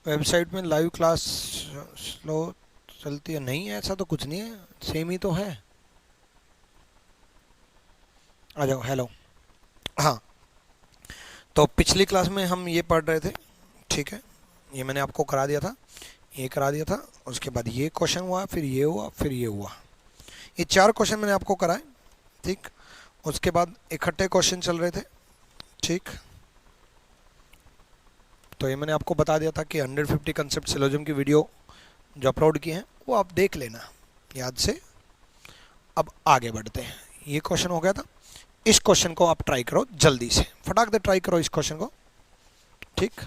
Website में live class slow चलती है? नहीं है, ऐसा तो कुछ नहीं है, सेम ही तो है। आ जाओ। हेलो। हाँ, तो पिछली क्लास में हम ये पढ़ रहे थे, ठीक है, ये मैंने आपको करा दिया था, ये करा दिया था, उसके बाद ये क्वेश्चन हुआ, फिर ये हुआ, फिर ये हुआ, ये 4 क्वेश्चन मैंने आपको कराए, ठीक। उसके बाद इकट्ठे क्वेश्चन चल रहे थे, ठीक। तो ये मैंने आपको बता दिया था कि 150 कंसेप्ट सिलोजिज्म की वीडियो जो अपलोड किए हैं वो आप देख लेना याद से। अब आगे बढ़ते हैं, ये क्वेश्चन हो गया था, इस क्वेश्चन को आप ट्राई करो जल्दी से, फटाक से ट्राई करो इस क्वेश्चन को, ठीक।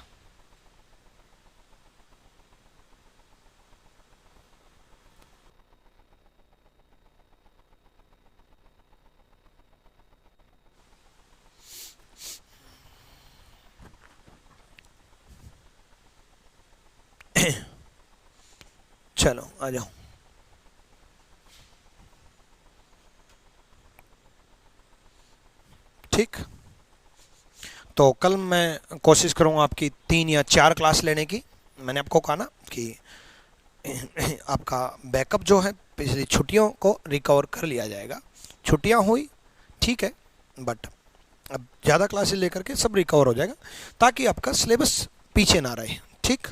चलो आ जाओ। ठीक, तो कल मैं कोशिश करूँगा आपकी 3 या 4 क्लास लेने की। मैंने आपको कहा ना कि आपका बैकअप जो है पिछली छुट्टियों को रिकवर कर लिया जाएगा। छुट्टियां हुई ठीक है, बट अब ज़्यादा क्लासेस लेकर के सब रिकवर हो जाएगा ताकि आपका सिलेबस पीछे ना रहे, ठीक।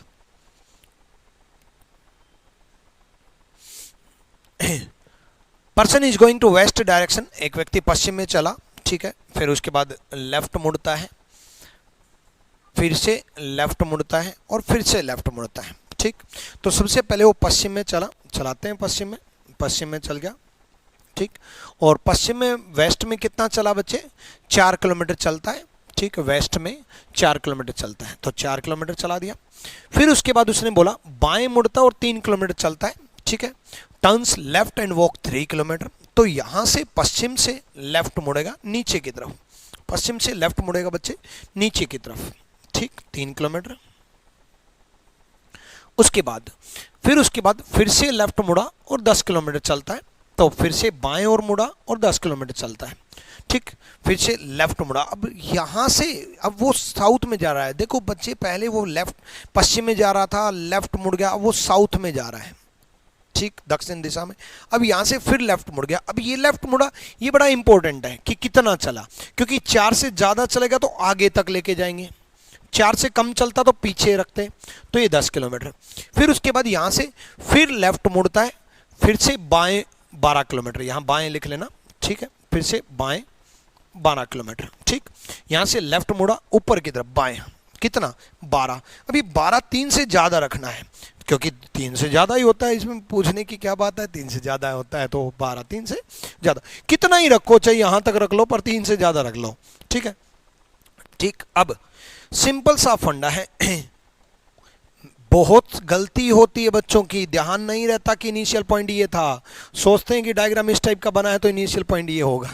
Person is going to west direction, एक व्यक्ति पश्चिम में चला, ठीक है, फिर उसके बाद लेफ्ट मुड़ता है, फिर से लेफ्ट मुड़ता है और फिर से लेफ्ट मुड़ता है, ठीक। तो सबसे पहले वो पश्चिम में चला, चलाते हैं पश्चिम में चल गया, ठीक। और पश्चिम में वेस्ट में कितना चला बच्चे? 4 किलोमीटर चलता है, ठीक। वेस्ट में 4 किलोमीटर चलता है, तो 4 किलोमीटर चला दिया। फिर उसके बाद उसने बोला बाएं मुड़ता और 3 किलोमीटर चलता है, ठीक है। Turns left and walk 3 kilometre, तो यहां से पश्चिम से लेफ्ट मुड़ेगा नीचे की तरफ, पश्चिम से लेफ्ट मुड़ेगा बच्चे नीचे की तरफ, ठीक, 3 किलोमीटर। उसके बाद फिर से लेफ्ट मुड़ा और 10 किलोमीटर चलता है, तो फिर से बाएं ओर मुड़ा और 10 किलोमीटर चलता है, ठीक। फिर से लेफ्ट मुड़ा, अब यहाँ से अब वो साउथ में जा रहा है। देखो बच्चे, पहले वो लेफ्ट पश्चिम में जा रहा था, लेफ्ट मुड़ गया, अब वो साउथ में जा रहा है, ठीक, दक्षिण दिशा में। अब यहाँ से फिर लेफ्ट मुड़ गया। अब ये लेफ्ट मुड़ा, ये बड़ा इंपॉर्टेंट है कि कितना चला, क्योंकि 4 से ज़्यादा चलेगा तो आगे तक लेके जाएंगे, 4 से कम चलता तो पीछे रखते, तो ये 10 किलोमीटर। फिर उसके बाद यहाँ से फिर लेफ्ट मुड़ता है, फिर से बाएं 12 किलोमीटर, यहाँ बाएं लिख लेना, ठीक है। फिर से बाएं 12 किलोमीटर, ठीक। यहाँ से लेफ्ट मुड़ा ऊपर की तरफ बाएं, कितना? 12। अभी 12 3 से ज़्यादा रखना है, क्योंकि 3 से ज़्यादा ही होता है, इसमें पूछने की क्या बात है, 3 से ज़्यादा होता है तो 12 3 से ज़्यादा, कितना ही रखो, चाहे यहाँ तक रख लो पर 3 से ज़्यादा रख लो, ठीक है, ठीक। अब सिंपल सा फंडा है, बहुत गलती होती है बच्चों की, ध्यान नहीं रहता कि इनिशियल पॉइंट ये था, सोचते हैं कि डायग्राम इस टाइप का बना है तो इनिशियल पॉइंट ये होगा।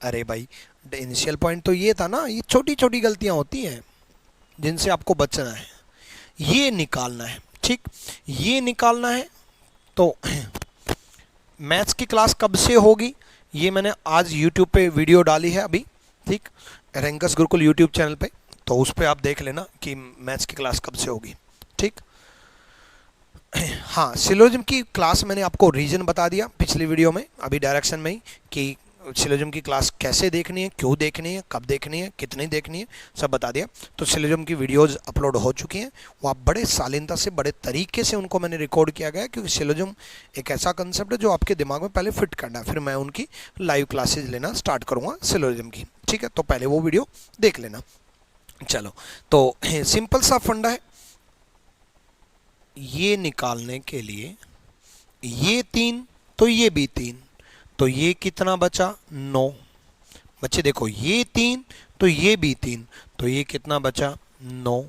अरे भाई, इनिशियल पॉइंट तो ये था ना। ये छोटी छोटी गलतियां होती हैं जिनसे आपको बचना है, ये निकालना है, ठीक, ये निकालना है। तो मैथ्स की क्लास कब से होगी, ये मैंने आज यूट्यूब पे वीडियो डाली है अभी, ठीक, रैंकस गुरुकुल यूट्यूब चैनल पे, तो उस पर आप देख लेना कि मैथ्स की क्लास कब से होगी, ठीक। हाँ, सिलोजिज्म की क्लास मैंने आपको रीजन बता दिया पिछली वीडियो में, अभी डायरेक्शन में ही, कि सिलोजिज्म की क्लास कैसे देखनी है, क्यों देखनी है, कब देखनी है, कितनी देखनी है, सब बता दिया। तो सिलोजिज्म की वीडियोस अपलोड हो चुकी हैं, वो आप बड़े शालीनता से, बड़े तरीके से उनको मैंने रिकॉर्ड किया गया, क्योंकि सिलोजिज्म एक ऐसा कंसेप्ट है जो आपके दिमाग में पहले फिट करना है, फिर मैं उनकी लाइव क्लासेज लेना स्टार्ट करूँगा सिलोजिज्म की, ठीक है। तो पहले वो वीडियो देख लेना। चलो, तो सिंपल सा फंडा है, ये निकालने के लिए ये 3 तो ये भी 3, तो ये कितना बचा? 9। बच्चे देखो, ये 3 तो ये भी 3, तो ये कितना बचा? 9।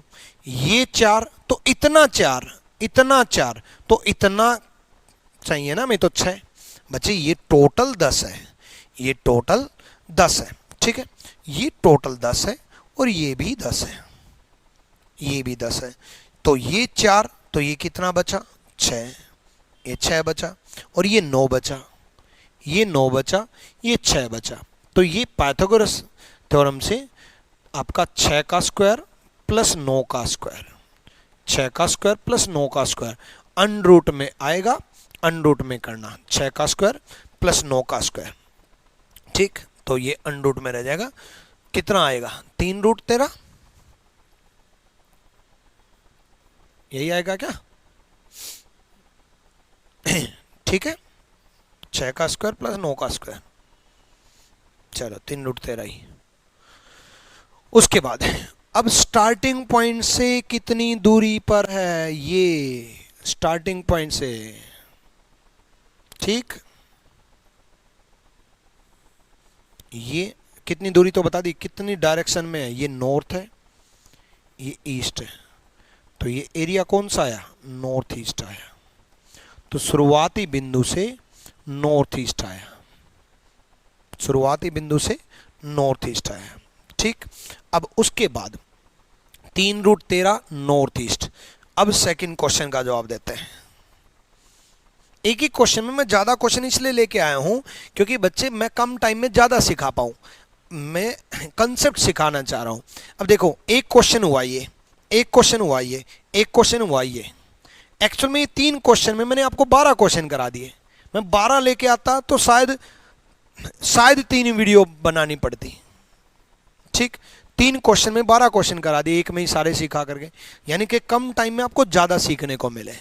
ये 4 तो इतना 4, इतना 4 तो इतना चाहिए ना, मैं तो 6। बच्चे ये टोटल 10 है, ये टोटल 10 है, ठीक है, ये टोटल 10 है और ये भी 10 है, ये भी 10 है। तो ये 4 तो ये कितना बचा? 6, ये 6 बचा और ये 9 बचा, ये 9 बचा, ये 6 बचा। तो ये पाइथागोरस थ्योरम से आपका 6 का स्क्वायर प्लस 9 का स्क्वायर 6 का स्क्वायर प्लस 9 का स्क्वायर, अंडर रूट में आएगा, अंडर रूट में करना, 6 का स्क्वायर प्लस 9 का स्क्वायर। ठीक, तो ये अंडर रूट में रह जाएगा, कितना आएगा 3√13, यही आएगा क्या? ठीक है, 6 का स्क्वायर प्लस 9 का स्क्वायर, चलो 3√13 ही। उसके बाद अब स्टार्टिंग पॉइंट से कितनी दूरी पर है ये, स्टार्टिंग पॉइंट से, ठीक, ये कितनी दूरी तो बता दी, कितनी डायरेक्शन में है, ये नॉर्थ है, ये ईस्ट है, तो ये एरिया कौन सा आया, नॉर्थ ईस्ट आया। तो शुरुआती बिंदु से नॉर्थ ईस्ट आया, शुरुआती बिंदु से नॉर्थ ईस्ट आया। ठीक, अब उसके बाद 3√13 नॉर्थ ईस्ट। अब सेकंड क्वेश्चन का जवाब देते हैं। एक ही क्वेश्चन में मैं ज़्यादा क्वेश्चन इसलिए लेके आया हूं क्योंकि बच्चे मैं कम टाइम में ज़्यादा सिखा पाऊँ, मैं कंसेप्ट सिखाना चाह रहा हूं। अब देखो, एक क्वेश्चन हुआ ये, एक क्वेश्चन हुआ ये, एक क्वेश्चन हुआ ये, एक्चुअल में ये 3 क्वेश्चन में मैंने आपको 12 क्वेश्चन करा दिए। मैं 12 लेके आता तो शायद 3 वीडियो बनानी पड़ती। ठीक, 3 क्वेश्चन में 12 क्वेश्चन करा दिए, एक में ही सारे सिखा करके, यानी कि कम टाइम में आपको ज़्यादा सीखने को मिले।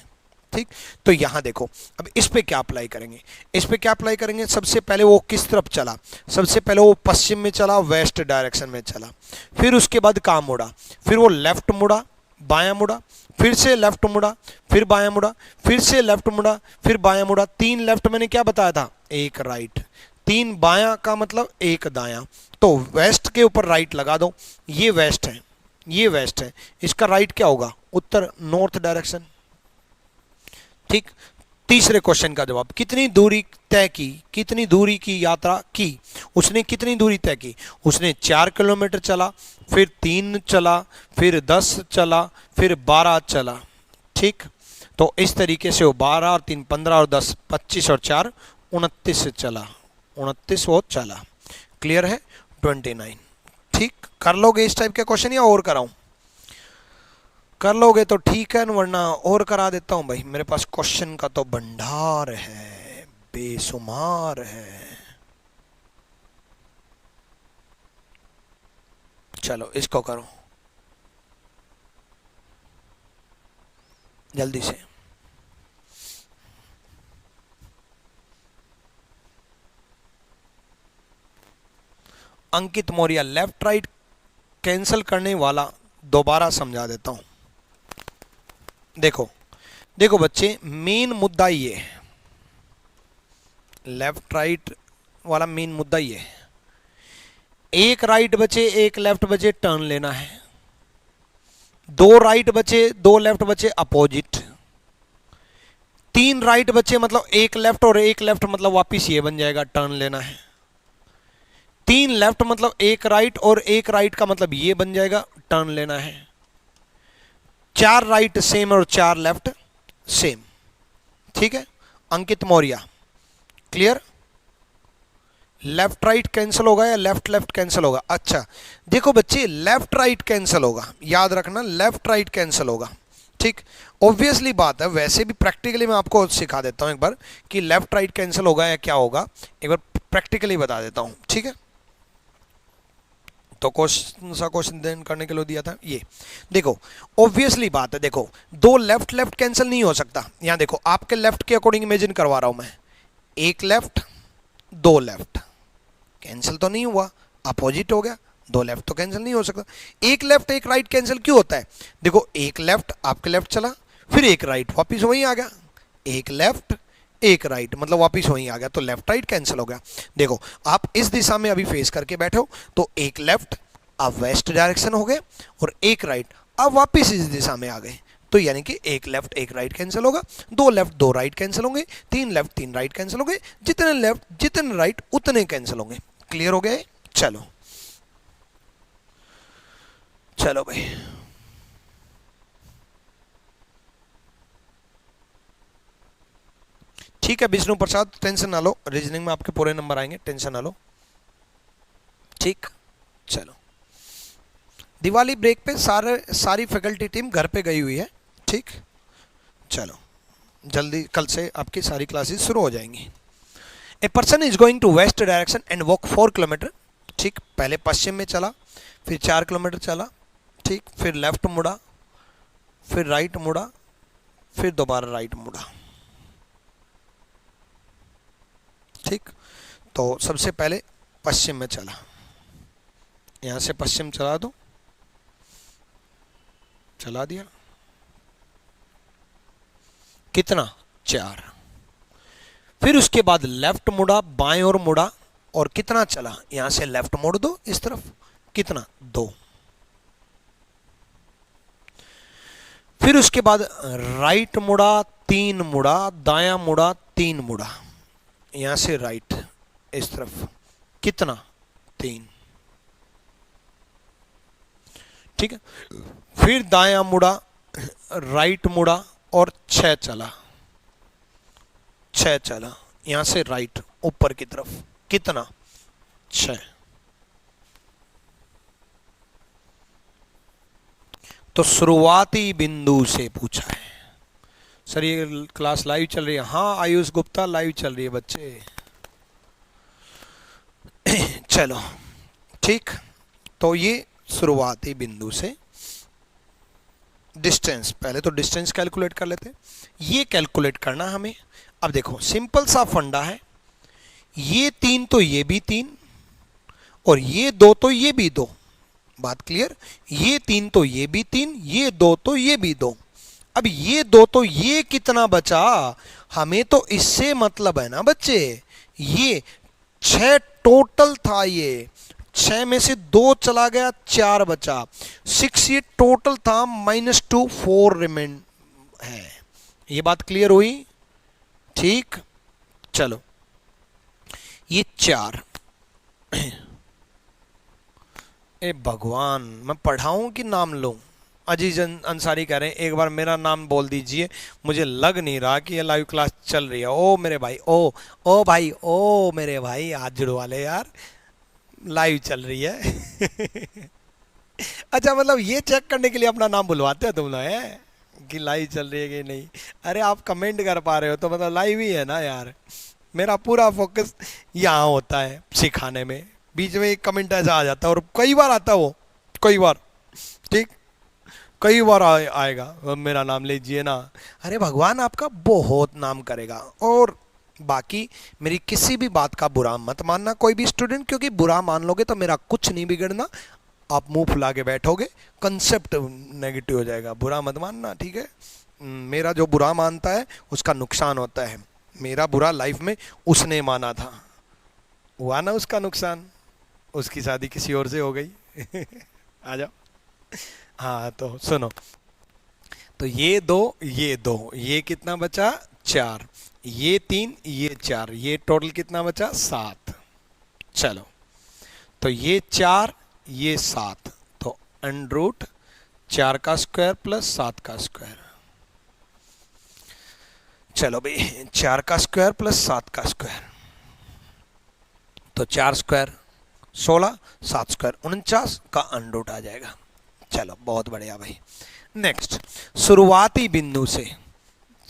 ठीक, तो यहां देखो, अब इस पे क्या अप्लाई करेंगे, इस पे क्या अप्लाई करेंगे, सबसे पहले वो किस तरफ चला, सबसे पहले वो पश्चिम में चला, वेस्ट डायरेक्शन में चला, फिर उसके बाद कहाँ मुड़ा, फिर वो लेफ्ट मुड़ा, बायां मुड़ा, फिर से लेफ्ट मुड़ा, फिर बायां मुड़ा, फिर से लेफ्ट मुड़ा, फिर बायां मुड़ा। 3 लेफ्ट मैंने क्या बताया था, 1 राइट, 3 बायां का मतलब 1 दायां, तो वेस्ट के ऊपर राइट लगा दो, ये वेस्ट है, ये वेस्ट है, इसका राइट क्या होगा, उत्तर, नॉर्थ डायरेक्शन। ठीक, तीसरे क्वेश्चन का जवाब, कितनी दूरी तय की, कितनी दूरी की यात्रा की, उसने कितनी दूरी तय की, उसने 4 किलोमीटर चला, फिर 3 चला, फिर 10 चला, फिर 12 चला। ठीक, तो इस तरीके से वो 12 और 3 15 और 10 25 और 4 29 चला, 29 वो चला। क्लियर है, 29। ठीक, कर लोगे इस टाइप के क्वेश्चन या और कराऊं, कर लोगे तो ठीक है, वरना और करा देता हूं भाई, मेरे पास क्वेश्चन का तो भंडार है, बेशुमार है। चलो इसको करो जल्दी से। अंकित मौर्य, लेफ्ट राइट कैंसिल करने वाला, दोबारा समझा देता हूं। देखो देखो बच्चे, मेन मुद्दा ये है, लेफ्ट राइट वाला मेन मुद्दा ये है, एक राइट बचे एक लेफ्ट बचे, टर्न लेना है, 2 राइट बचे 2 लेफ्ट बचे अपोजिट, 3 राइट बचे मतलब 1 लेफ्ट और 1 लेफ्ट मतलब वापिस ये बन जाएगा, टर्न लेना है, 3 लेफ्ट मतलब 1 राइट और 1 राइट का मतलब ये बन जाएगा, टर्न लेना है, 4 राइट सेम और 4 लेफ्ट सेम। ठीक है, Ankit Maurya, clear, left right cancel होगा या लेफ्ट लेफ्ट कैंसिल होगा। अच्छा देखो बच्चे, लेफ्ट राइट कैंसिल होगा, याद रखना, लेफ्ट राइट कैंसिल होगा। ठीक, ऑब्वियसली बात है, वैसे भी प्रैक्टिकली मैं आपको सिखा देता हूं एक बार कि लेफ्ट राइट कैंसिल होगा या क्या होगा, एक बार प्रैक्टिकली बता देता हूं। ठीक है, तो कौन सा क्वेश्चन देन करने के लिए दिया था, ये देखो, ऑब्वियसली बात है, देखो 2 लेफ्ट लेफ्ट कैंसिल नहीं हो सकता। यहां देखो, आपके लेफ्ट के अकॉर्डिंग इमेजिन करवा रहा हूं मैं, 1 लेफ्ट 2 लेफ्ट कैंसिल तो नहीं हुआ, अपोजिट हो गया, 2 लेफ्ट तो कैंसिल नहीं हो सकता। 1 लेफ्ट 1 राइट कैंसिल क्यों होता है, देखो 1 लेफ्ट आपके लेफ्ट चला, फिर 1 राइट वापिस वहीं आ गया, 1 लेफ्ट 1 राइट मतलब वापिस वहीं आ गया, तो लेफ्ट राइट कैंसिल हो गया। देखो आप इस दिशा में अभी फेस करके बैठे हो, तो 1 लेफ्ट आप वेस्ट डायरेक्शन हो गए और 1 राइट आप वापिस इस दिशा में आ गए, तो यानी कि 1 लेफ्ट 1 राइट कैंसिल होगा, 2 लेफ्ट 2 राइट कैंसिल होंगे, 3 लेफ्ट 3 राइट कैंसिल होंगे, जितने लेफ्ट जितने राइट उतने कैंसिल होंगे। क्लियर हो गए, चलो चलो भाई, ठीक है विष्णु प्रसाद, टेंशन ना लो, रीजनिंग में आपके पूरे नंबर आएंगे, टेंशन ना लो। ठीक, चलो दिवाली ब्रेक पे सारी फैकल्टी टीम घर पे गई हुई है। ठीक, चलो जल्दी कल से आपकी सारी क्लासेस शुरू हो जाएंगी। A person is going to west direction and walk 4 kilometre. ठीक, पहले पश्चिम में चला, फिर 4 किलोमीटर चला, ठीक, फिर लेफ्ट मुड़ा, फिर राइट मुड़ा, फिर दोबारा राइट मुड़ा। ठीक, तो सबसे पहले पश्चिम में चला, यहां से पश्चिम चला दो, चला दिया, कितना 4। फिर उसके बाद लेफ्ट मुड़ा, बाएं ओर मुड़ा और कितना चला, यहां से लेफ्ट मोड़ दो इस तरफ, कितना 2। फिर उसके बाद राइट मुड़ा, 3 मुड़ा, दायां मुड़ा, 3 मुड़ा, यहां से राइट इस तरफ, कितना 3। ठीक है, फिर दायां मुड़ा, राइट मुड़ा और 6 चला, 6 चला, यहां से राइट ऊपर की तरफ, कितना 6। तो शुरुआती बिंदु से पूछा है। सर ये क्लास लाइव चल रही है? हाँ आयुष गुप्ता, लाइव चल रही है बच्चे। चलो ठीक, तो ये शुरुआती बिंदु से डिस्टेंस, पहले तो डिस्टेंस कैलकुलेट कर लेते, ये कैलकुलेट करना हमें। अब देखो सिंपल सा फंडा है, ये 3 तो ये भी 3 और ये 2 तो ये भी 2, बात क्लियर? ये 3 तो ये भी 3, ये 2 तो ये भी 2। अब ये 2 तो ये कितना बचा, हमें तो इससे मतलब है ना बच्चे। ये 6 टोटल था, ये 6 में से 2 चला गया, 4 बचा, 6 ये टोटल था, -2 4 रिमेन है। ये बात क्लियर हुई? ठीक, चलो ये 4। ए भगवान, मैं पढ़ाऊं कि नाम लूं? अजीज अंसारी कह रहे हैं एक बार मेरा नाम बोल दीजिए, मुझे लग नहीं रहा कि ये लाइव क्लास चल रही है। ओ मेरे भाई, ओ भाई, ओ मेरे भाई, हाथ जुड़वा ले यार, लाइव चल रही है। अच्छा, मतलब ये चेक करने के लिए अपना नाम बुलवाते हो तुम लोग है कि लाइव चल रही है कि नहीं? अरे आप कमेंट कर पा रहे हो तो मतलब लाइव ही है ना यार। मेरा पूरा फोकस यहाँ होता है सिखाने में, बीच में एक कमेंट ऐसा आ जाता है और कई बार आता है वो, कई बार, ठीक, कई बार आएगा मेरा नाम लीजिए ना। अरे भगवान आपका बहुत नाम करेगा। और बाकी मेरी किसी भी बात का बुरा मत मानना कोई भी स्टूडेंट, क्योंकि बुरा मान लोगे तो मेरा कुछ नहीं बिगड़ना, आप मुंह फुला के बैठोगे, कंसेप्ट नेगेटिव हो जाएगा। बुरा मत मानना, ठीक है? मेरा जो बुरा मानता है उसका नुकसान होता है। मेरा बुरा लाइफ में उसने माना था, हुआ ना उसका नुकसान, उसकी शादी किसी और से हो गई। आ जाओ। हाँ तो सुनो, तो ये 2 ये 2, ये कितना बचा 4, ये 3 ये 4, ये टोटल कितना बचा 7। चलो तो ये 4 ये 7, तो √4 का स्क्वायर प्लस 7 का स्क्वायर। चलो भाई 4 का स्क्वायर प्लस 7 का स्क्वायर, तो 4 स्क्वायर 16, 7 स्क्वायर 49 का √, आ जाएगा। चलो बहुत बढ़िया भाई। नेक्स्ट, शुरुआती बिंदु से,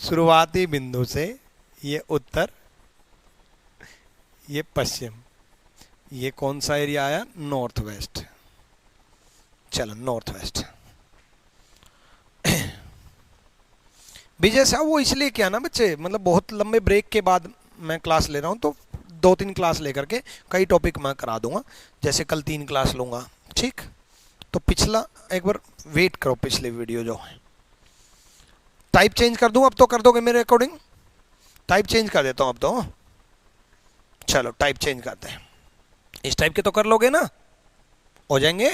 शुरुआती बिंदु से ये उत्तर, ये पश्चिम, ये कौन सा एरिया आया? North west. चलो नॉर्थ वेस्ट। विजय साहब वो इसलिए क्या ना बच्चे, मतलब बहुत लंबे ब्रेक के बाद मैं क्लास ले रहा हूँ, तो 2-3 क्लास लेकर के कई टॉपिक मैं करा दूंगा, जैसे कल 3 क्लास लूंगा, ठीक? तो पिछला एक बार वेट करो, पिछले वीडियो जो है, टाइप चेंज कर दूं अब तो कर दोगे मेरे अकॉर्डिंग? टाइप चेंज कर देता हूं अब तो। चलो टाइप चेंज करते हैं, इस टाइप के तो कर लोगे ना, हो जाएंगे?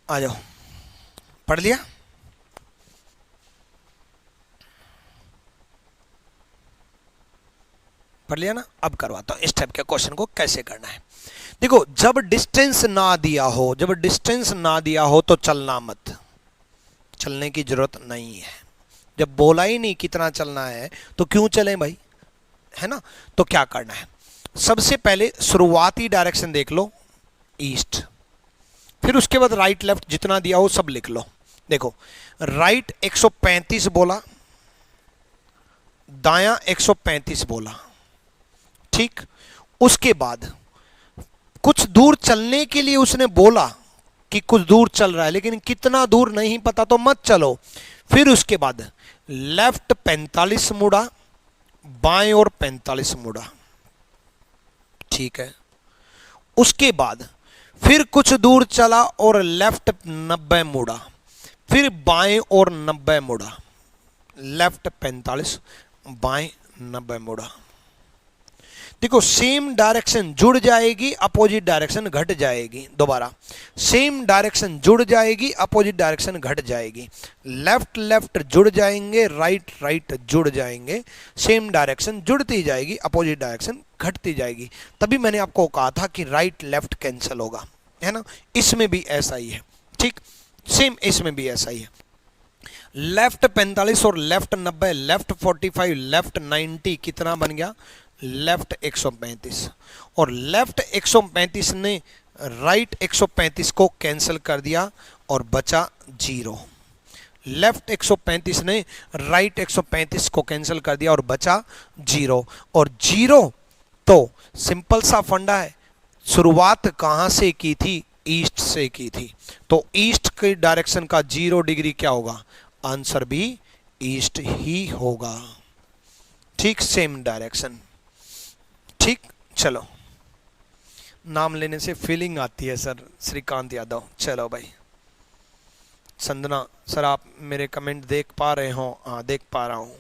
आ जाओ, पढ़ लिया? पढ़ लिया ना? अब करवाता हूं इस टाइप के क्वेश्चन को कैसे करना है। देखो, जब डिस्टेंस ना दिया हो, जब डिस्टेंस ना दिया हो तो चलना मत, चलने की जरूरत नहीं है। जब बोला ही नहीं कितना चलना है तो क्यों चलें भाई, है ना? तो क्या करना है, सबसे पहले शुरुआती डायरेक्शन देख लो, ईस्ट। फिर उसके बाद राइट लेफ्ट जितना दिया हो सब लिख लो। देखो, राइट 135 बोला, दायां 135 बोला, ठीक। उसके बाद कुछ दूर चलने के लिए उसने बोला कि कुछ दूर चल रहा है, लेकिन कितना दूर नहीं पता तो मत चलो। फिर उसके बाद लेफ्ट 45 मुड़ा, बाएं और 45 मुड़ा, ठीक है। उसके बाद फिर कुछ दूर चला और लेफ्ट 90 मुड़ा, फिर बाएं और 90 मुड़ा, लेफ्ट 45, बाएं 90 मुड़ा। देखो, सेम डायरेक्शन जुड़ जाएगी, अपोजिट डायरेक्शन घट जाएगी। दोबारा, सेम डायरेक्शन जुड़ जाएगी, अपोजिट डायरेक्शन घट जाएगी। लेफ्ट लेफ्ट जुड़ जाएंगे, राइट राइट जुड़ जाएंगे, सेम डायरेक्शन जुड़ती जाएगी, अपोजिट डायरेक्शन घटती जाएगी। तभी मैंने आपको कहा था कि राइट लेफ्ट कैंसिल होगा, है ना? इसमें भी ऐसा ही है, ठीक। सेम इसमें भी ऐसा ही है। लेफ्ट 45 और लेफ्ट 90, लेफ्ट 45, लेफ्ट 90, कितना बन गया? लेफ्ट 135। और लेफ्ट 135 ने राइट 135 को कैंसिल कर दिया और बचा 0। लेफ्ट 135 ने राइट 135 को कैंसिल कर दिया और बचा 0। और 0 तो सिंपल सा फंडा है, शुरुआत कहां से की थी? ईस्ट से की थी। तो ईस्ट की डायरेक्शन का 0 डिग्री क्या होगा? आंसर भी ईस्ट ही होगा, ठीक। सेम डायरेक्शन, ठीक। चलो, नाम लेने से फीलिंग आती है सर, श्रीकांत यादव। चलो भाई, संजना सर, आप मेरे कमेंट देख पा रहे हो? हाँ, देख पा रहा हूँ।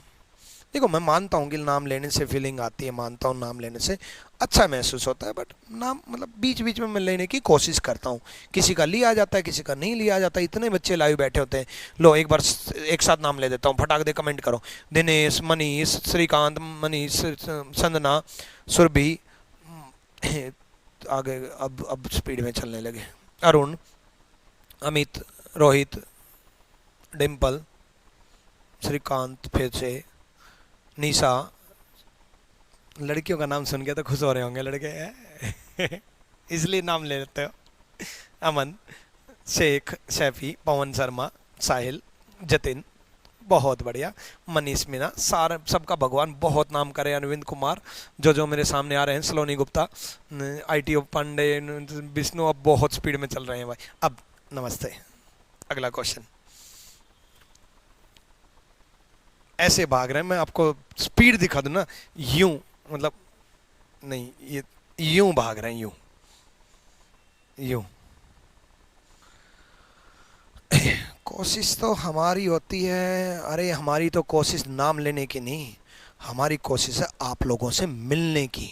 देखो, मैं मानता हूँ कि नाम लेने से फीलिंग आती है, मानता हूँ नाम लेने से अच्छा महसूस होता है, बट नाम मतलब बीच बीच में मैं लेने की कोशिश करता हूँ। किसी का लिया जाता है, किसी का नहीं लिया जाता। इतने बच्चे लाइव बैठे होते हैं। लो, एक बार एक साथ नाम ले देता हूँ, फटाक दे कमेंट करो। दिनेश, मनीष, श्रीकांत, मनीष, संजना, सुरभि, आगे अब स्पीड में चलने लगे। अरुण, अमित, रोहित, डिम्पल, श्रीकांत, फिर से निशा। लड़कियों का नाम सुन के तो खुश हो रहे होंगे लड़के इसलिए नाम ले लेते हो। अमन, शेख, शैफी, पवन शर्मा, साहिल, जतिन, बहुत बढ़िया। मनीष मीना, सारे सबका भगवान बहुत नाम करे। अरविंद कुमार, जो मेरे सामने आ रहे हैं, सलोनी गुप्ता, ITO पांडे, विष्णु, अब बहुत स्पीड में चल रहे हैं भाई। अब नमस्ते, अगला क्वेश्चन। ऐसे भाग रहे हैं, मैं आपको स्पीड दिखा दूं ना, यूं, मतलब नहीं, ये यूं भाग रहे हैं, यूं यूं। कोशिश तो हमारी होती है, अरे हमारी तो कोशिश नाम लेने की नहीं, हमारी कोशिश है आप लोगों से मिलने की।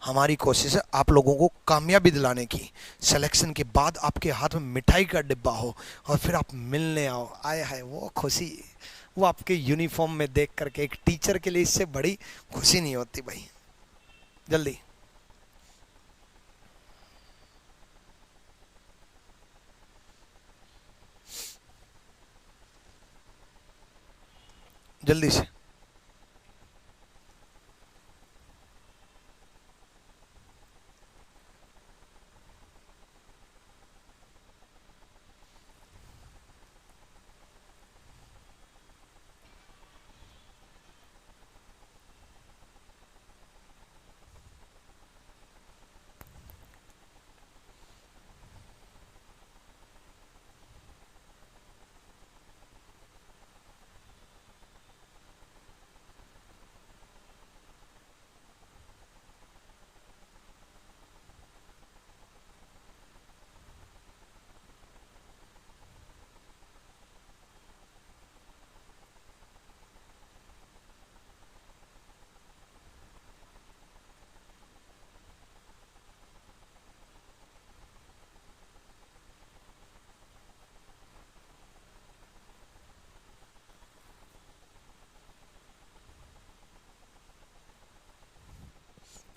हमारी कोशिश है आप लोगों को कामयाबी दिलाने की। सिलेक्शन के बाद आपके हाथ में मिठाई का डिब्बा हो और फिर आप मिलने आओ, आए हाय वो खुशी, वो आपके यूनिफॉर्म में देख करके। एक टीचर के लिए इससे बड़ी खुशी नहीं होती भाई। जल्दी जल्दी से।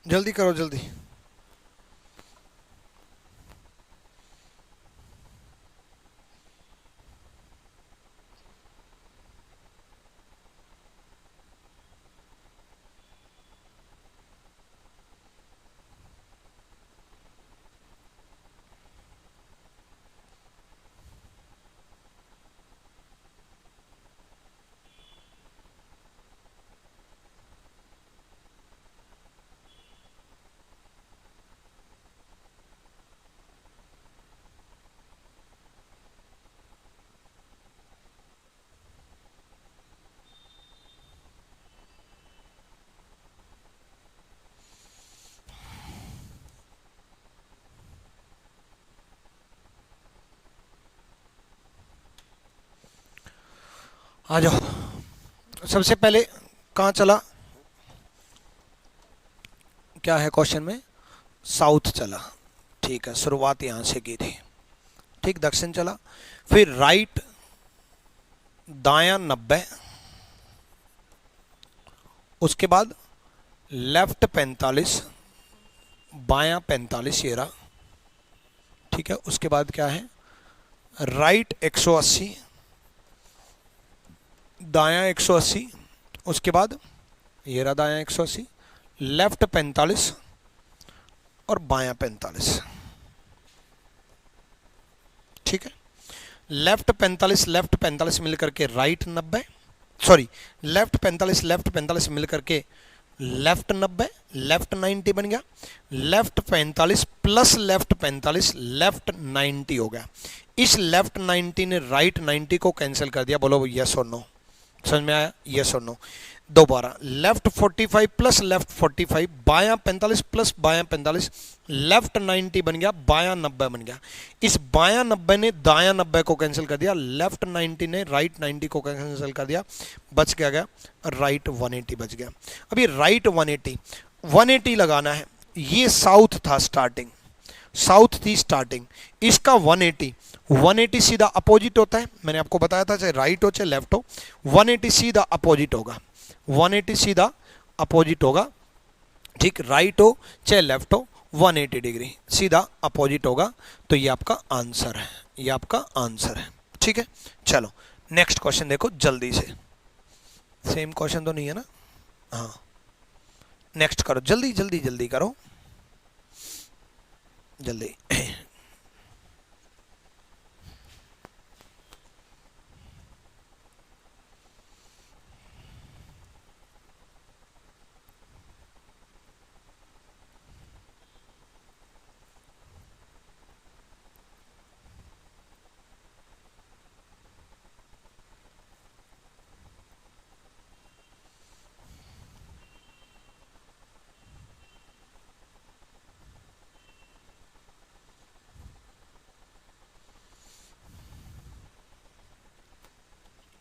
जल्दी करो जल्दी। आ जाओ। सबसे पहले कहाँ चला, क्या है क्वेश्चन में, साउथ चला। ठीक है, शुरुआत यहाँ से की थी। ठीक, दक्षिण चला, फिर राइट दायां 90, उसके बाद लेफ्ट 45, बायां 45 ये रहा। ठीक है, उसके बाद क्या है, राइट 180, दायां 180, उसके बाद ये रहा दायां 180, लेफ्ट 45 और बायां 45। ठीक है, लेफ्ट 45 मिलकर के राइट 90, सॉरी लेफ्ट 45 मिलकर के लेफ्ट 90, लेफ्ट 90 बन गया। लेफ्ट 45 प्लस लेफ्ट 45 लेफ्ट 90 हो गया। इस लेफ्ट 90 ने राइट 90 को कैंसिल कर दिया। बोलो यस और नो, समझ में आया, यस और नो। दोबारा लेफ्ट 45 प्लस लेफ्ट 45, बायां 45 प्लस बायां 45, लेफ्ट 90 बन गया, बायां 90 बन गया। इस बायां 90 ने दायां 90 को कैंसिल कर दिया, लेफ्ट 90 ने राइट 90 को कैंसिल कर दिया, बच गया राइट 180 बच गया। अभी राइट 180 लगाना है। ये साउथ था स्टार्टिंग, साउथ थी स्टार्टिंग, इसका 180 सीधा अपोजिट होता है। मैंने आपको बताया था चाहे राइट हो चाहे लेफ्ट हो, 180 सीधा अपोजिट होगा, 180 सीधा अपोजिट होगा। ठीक, राइट हो चाहे लेफ्ट हो 180 डिग्री सीधा अपोजिट होगा। तो ये आपका आंसर है, ये आपका आंसर है। ठीक है, चलो नेक्स्ट क्वेश्चन देखो जल्दी से। सेम क्वेश्चन तो नहीं है ना, हाँ नेक्स्ट करो जल्दी जल्दी जल्दी करो जल्दी।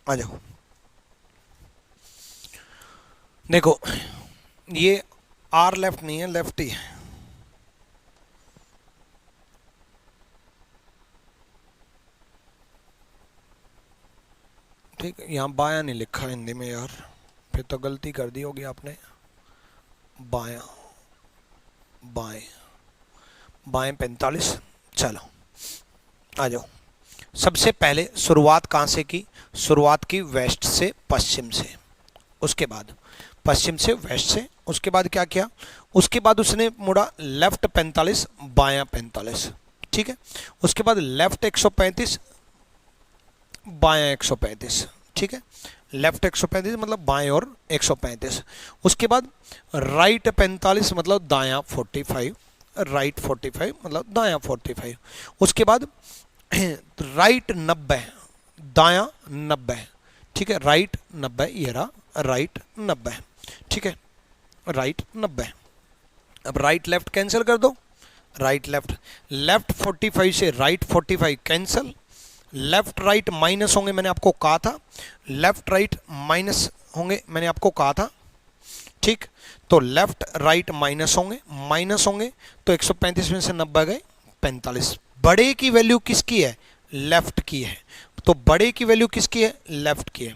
आ जाओ। देखो ये आर लेफ्ट नहीं है, लेफ्ट ही है। ठीक है, यहाँ बायां नहीं लिखा हिंदी में यार, फिर तो गलती कर दी होगी आपने। बायां, बाएं, बाएं 45। चलो आ जाओ। सबसे पहले शुरुआत कहाँ से की, शुरुआत की वेस्ट से पश्चिम से, उसके बाद पश्चिम से वेस्ट से, उसके बाद क्या किया, उसके बाद उसने मुड़ा लेफ्ट 45 बायां 45। ठीक है, उसके बाद लेफ्ट 135 बायां 135। ठीक है, लेफ्ट 135 मतलब बाएं और 135। उसके बाद राइट 45 मतलब दायां 45, राइट 45 मतलब दायां 45। उसके बाद राइट 90 दायां 90। ठीक है, राइट 90 ये रहा राइट 90। ठीक है, राइट 90। अब राइट लेफ्ट कैंसिल कर दो, राइट लेफ्ट, लेफ्ट 45 से right 45 cancel, left right minus होंगे मैंने आपको कहा था, लेफ्ट राइट माइनस होंगे मैंने आपको कहा था। ठीक, तो लेफ्ट राइट माइनस होंगे तो 135 में से 90 गए 45। बड़े की वैल्यू किसकी है, लेफ्ट की है, तो बड़े की वैल्यू किसकी है, लेफ्ट की है।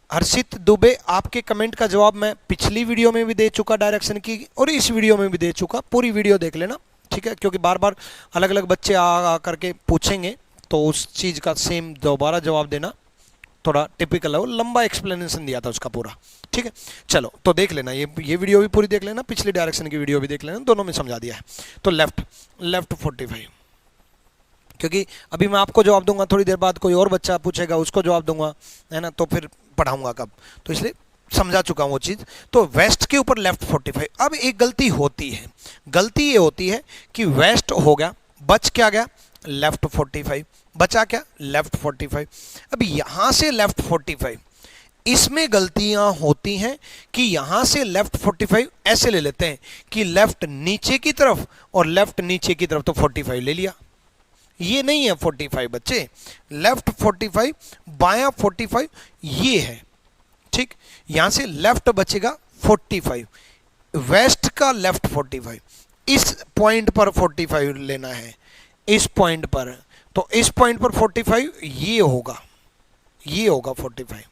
हर्षित दुबे, आपके कमेंट का जवाब मैं पिछली वीडियो में भी दे चुका डायरेक्शन की, और इस वीडियो में भी दे चुका, पूरी वीडियो देख लेना, ठीक है, क्योंकि बार बार अलग अलग बच्चे आ करके पूछेंगे तो उस चीज़ का सेम दोबारा जवाब देना थोड़ा टिपिकल है, वो लंबा एक्सप्लेनेशन दिया था उसका पूरा, ठीक है। चलो तो देख लेना, ये वीडियो भी पूरी देख लेना, पिछली डायरेक्शन की वीडियो भी देख लेना, दोनों में समझा दिया है। तो लेफ्ट 45, क्योंकि अभी मैं आपको जवाब दूंगा, थोड़ी देर बाद कोई और बच्चा पूछेगा उसको जवाब दूंगा, है ना, तो फिर पढ़ाऊंगा कब, तो इसलिए समझा चुका हूँ वो चीज़। तो वेस्ट के ऊपर लेफ्ट 45। अब एक गलती होती है, गलती ये होती है कि वेस्ट हो गया, बच क्या गया, लेफ्ट 45, बचा क्या, लेफ्ट 45। अब यहाँ से लेफ्ट 45, इसमें गलतियां होती हैं कि यहां से लेफ्ट 45 ऐसे ले लेते हैं कि लेफ्ट नीचे की तरफ और लेफ्ट नीचे की तरफ, तो 45 ले लिया, ये नहीं है 45 बच्चे, लेफ्ट 45 बायां 45 ये है, ठीक। यहां से लेफ्ट बचेगा 45, वेस्ट का लेफ्ट 45, इस पॉइंट पर 45 लेना है, इस पॉइंट पर, तो इस पॉइंट पर 45 ये होगा, ये होगा 45,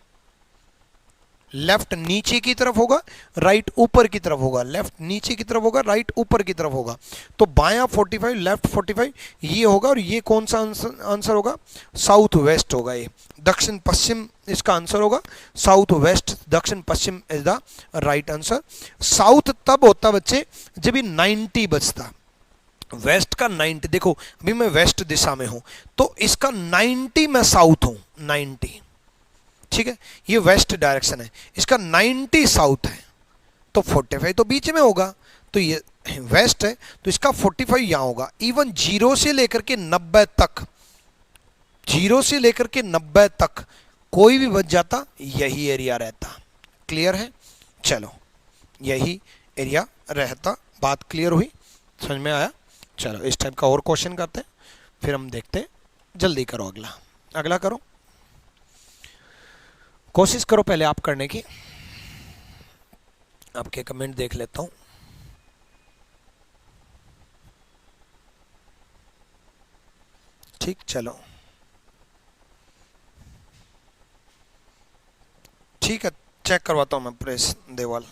लेफ्ट नीचे की तरफ होगा, राइट ऊपर की तरफ होगा, लेफ्ट नीचे की तरफ होगा, राइट ऊपर की तरफ होगा, तो बायां 45 लेफ्ट 45 ये होगा, और ये कौन सा आंसर होगा, साउथ वेस्ट होगा, ये दक्षिण पश्चिम इसका आंसर होगा, साउथ वेस्ट दक्षिण पश्चिम is the right answer. South तब होता बच्चे जब ये 90 बचता, वेस्ट का 90, देखो अभी मैं वेस्ट दिशा में हूं तो इसका 90 मैं साउथ हूं, 90, ठीक है, ये वेस्ट डायरेक्शन है, इसका 90 साउथ है, तो 45 तो बीच में होगा, तो ये वेस्ट है तो इसका 45 यहां होगा। इवन 0 से लेकर के 90 तक, 0 से लेकर के 90 तक कोई भी बच जाता, यही एरिया रहता। क्लियर है, चलो यही एरिया रहता, बात क्लियर हुई, समझ में आया। चलो इस टाइप का और क्वेश्चन करते हैं, फिर हम देखते हैं, जल्दी करो, अगला अगला करो, कोशिश करो पहले आप करने की, आपके कमेंट देख लेता हूं। ठीक, चलो ठीक है, चेक करवाता हूं मैं प्रेस देवाल।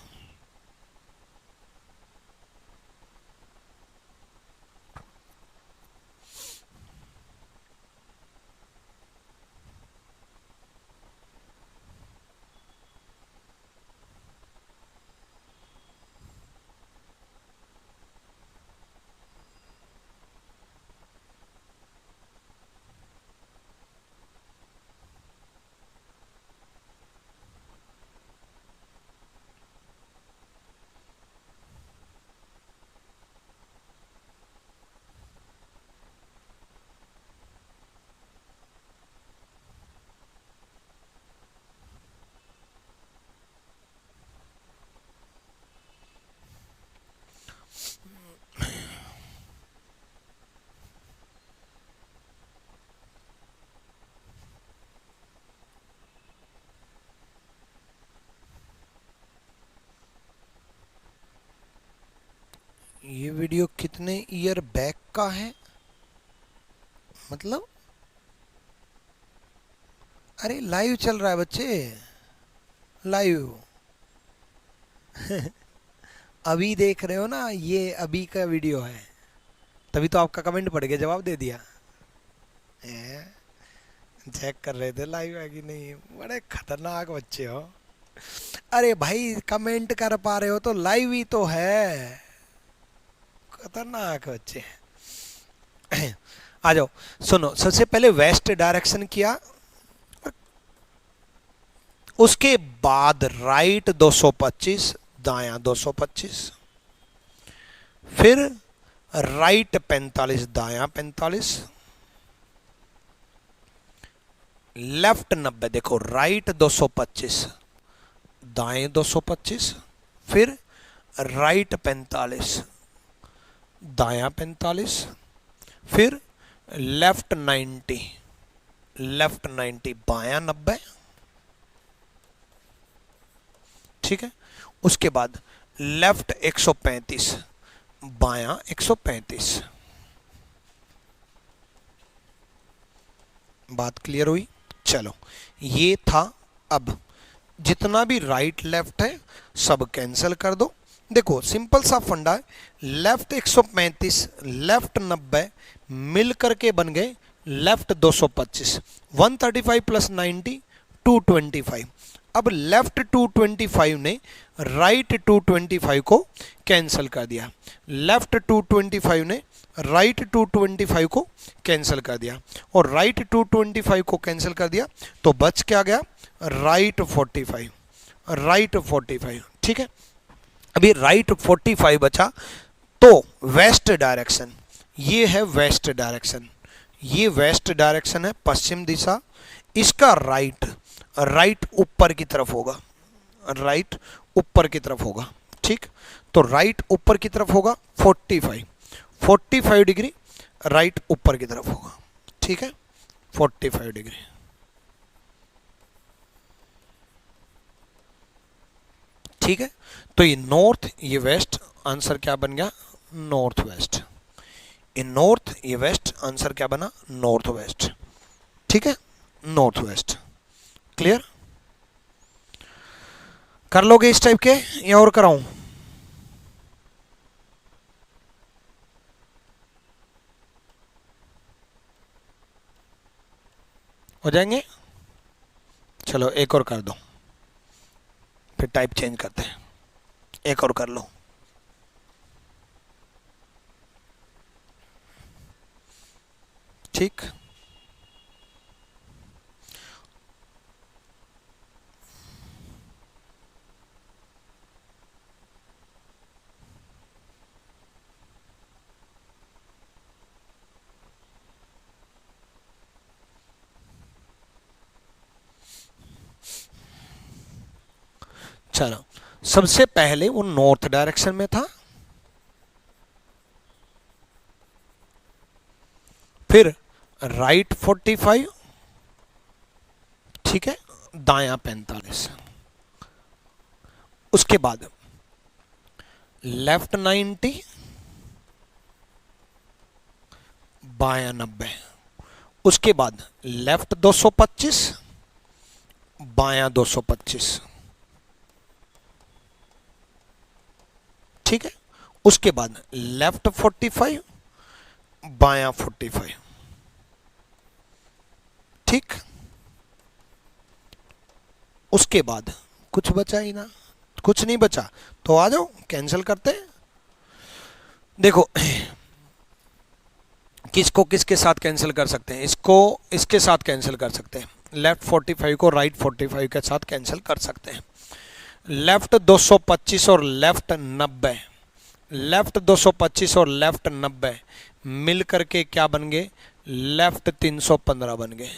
ये वीडियो कितने ईयर बैक का है, मतलब अरे लाइव चल रहा है बच्चे, लाइव अभी देख रहे हो ना, ये अभी का वीडियो है, तभी तो आपका कमेंट पढ़ के जवाब दे दिया। चेक कर रहे थे लाइव है कि नहीं, बड़े खतरनाक बच्चे हो। अरे भाई कमेंट कर पा रहे हो तो लाइव ही तो है, खतरनाक बच्चे। आ जाओ, सुनो, सबसे पहले वेस्ट डायरेक्शन किया, उसके बाद राइट 225, दायां 225, फिर राइट 45, दायां 45, लेफ्ट 90, देखो राइट 225, दाएं 225, फिर राइट 45, दायां 45, फिर लेफ्ट 90, लेफ्ट 90, बायां 90, ठीक है। उसके बाद लेफ्ट 135, बायां 135। बात क्लियर हुई, चलो ये था। अब जितना भी राइट लेफ्ट है सब कैंसिल कर दो। देखो सिंपल सा फंडा है, लेफ्ट 135 लेफ्ट 90 मिल करके बन गए लेफ्ट 225, 135 प्लस 90 225। अब लेफ्ट 225 ने राइट 225 को कैंसिल कर दिया, लेफ्ट 225 ने राइट 225 को कैंसिल कर दिया, और राइट 225 को कैंसिल कर दिया तो बच क्या गया, राइट 45, राइट 45। ठीक है, अभी राइट 45 बचा, तो वेस्ट डायरेक्शन, ये है वेस्ट डायरेक्शन, ये वेस्ट डायरेक्शन है पश्चिम दिशा, इसका राइट, राइट ऊपर की तरफ होगा, राइट ऊपर की तरफ होगा। ठीक, तो राइट ऊपर की तरफ होगा 45, 45 डिग्री राइट ऊपर की तरफ होगा। ठीक है, 45 डिग्री। ठीक है, तो ये नॉर्थ ये वेस्ट, आंसर क्या बन गया, नॉर्थ वेस्ट। ये नॉर्थ ये वेस्ट, आंसर क्या बना, नॉर्थ वेस्ट। ठीक है, नॉर्थ वेस्ट। क्लियर, कर लोगे इस टाइप के या और कराऊं? हो जाएंगे? चलो एक और कर दो, फिर टाइप चेंज करते हैं, एक और कर लो। ठीक, चलो सबसे पहले वो नॉर्थ डायरेक्शन में था, फिर राइट 45, ठीक है, दायां 45, उसके बाद लेफ्ट 90 बायां 90, उसके बाद लेफ्ट 225 बायां 225। ठीक है, उसके बाद लेफ्ट 45 बायां 45। ठीक, उसके बाद कुछ बचा ही ना, कुछ नहीं बचा, तो आ जाओ कैंसिल करते हैं। देखो किसको किसके साथ कैंसिल कर सकते हैं, इसको इसके साथ कैंसिल कर सकते हैं, लेफ्ट 45 को राइट 45 के साथ कैंसिल कर सकते हैं। लेफ्ट 225 और लेफ्ट 90, लेफ्ट 225 और लेफ्ट 90 मिल करके क्या बन गए, लेफ्ट 315 बन गए।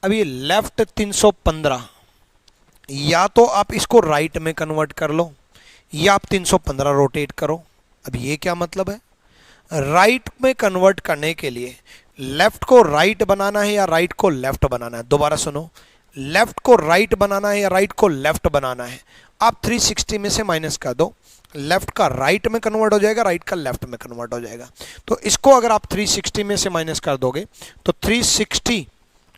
अब ये लेफ्ट 315, या तो आप इसको राइट में कन्वर्ट कर लो या आप 315 रोटेट करो। अब ये क्या मतलब है, राइट में कन्वर्ट करने के लिए लेफ्ट को राइट बनाना है या राइट को लेफ्ट बनाना है, दोबारा सुनो, लेफ्ट को राइट बनाना है या राइट को लेफ्ट बनाना है, आप 360 में से माइनस कर दो, लेफ्ट का राइट में कन्वर्ट हो जाएगा, राइट का लेफ्ट में कन्वर्ट हो जाएगा। तो इसको अगर आप 360 में से माइनस कर दोगे तो 360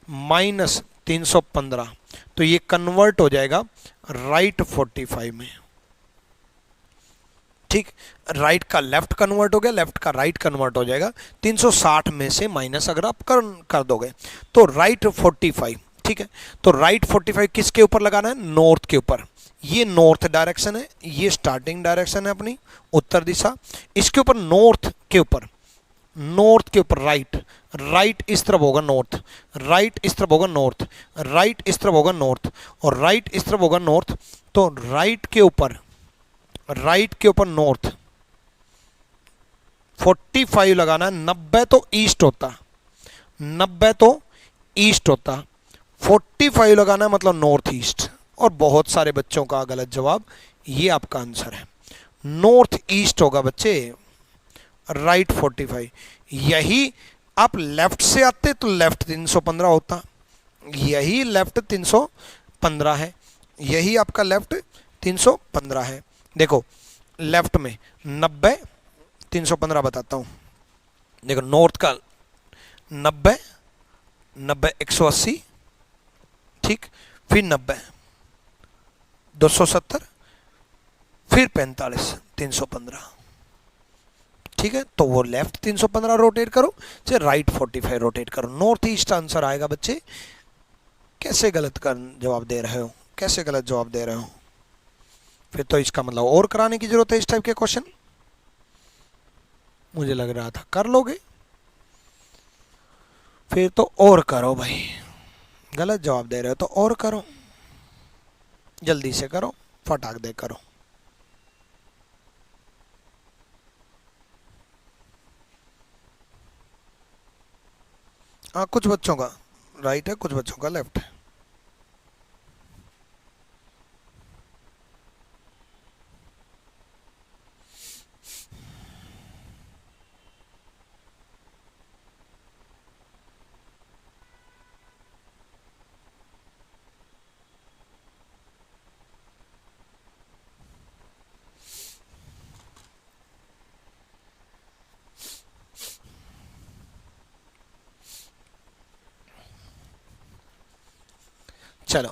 माइनस 315, तो ये कन्वर्ट हो जाएगा राइट 45 में। ठीक, राइट का लेफ्ट कन्वर्ट हो गया, लेफ्ट का राइट कन्वर्ट हो जाएगा, 360 में से माइनस अगर आप कर दोगे तो राइट 45। ठीक है, तो राइट 45 किसके ऊपर लगाना है, नॉर्थ के ऊपर। ये नॉर्थ डायरेक्शन है, ये स्टार्टिंग डायरेक्शन है अपनी उत्तर दिशा, इसके ऊपर नॉर्थ के ऊपर, नॉर्थ के ऊपर राइट, राइट इस तरफ होगा नॉर्थ, राइट इस तरफ होगा नॉर्थ, राइट इस तरफ होगा नॉर्थ, और राइट इस तरफ होगा नॉर्थ। तो राइट के ऊपर, राइट के ऊपर नॉर्थ 45 लगाना है, 90 तो ईस्ट होता, 90 तो ईस्ट होता, 45 लगाना है मतलब नॉर्थ ईस्ट। और बहुत सारे बच्चों का गलत जवाब, ये आपका आंसर है, नॉर्थ ईस्ट होगा बच्चे, राइट 45। यही आप लेफ्ट से आते तो लेफ्ट 315 होता, यही लेफ्ट 315 है, यही आपका लेफ्ट 315 है। देखो लेफ्ट में 90 315 बताता हूँ, देखो नॉर्थ का 90 90 180, ठीक, फिर 90, 270, फिर 45, 315। ठीक है, तो वो लेफ्ट 315 रोटेट करो, चाहे राइट 45 रोटेट करो, नॉर्थ ईस्ट आंसर आएगा। बच्चे कैसे गलत कर जवाब दे रहे हो, कैसे गलत जवाब दे रहे हो? फिर तो इसका मतलब और कराने की जरूरत है इस टाइप के क्वेश्चन। मुझे लग रहा था कर लोगे, फिर तो और करो भाई। गलत जवाब दे रहे हो तो और करो, जल्दी से करो, फटाक दे करो। हाँ, कुछ बच्चों का राइट है, कुछ बच्चों का लेफ्ट है। चलो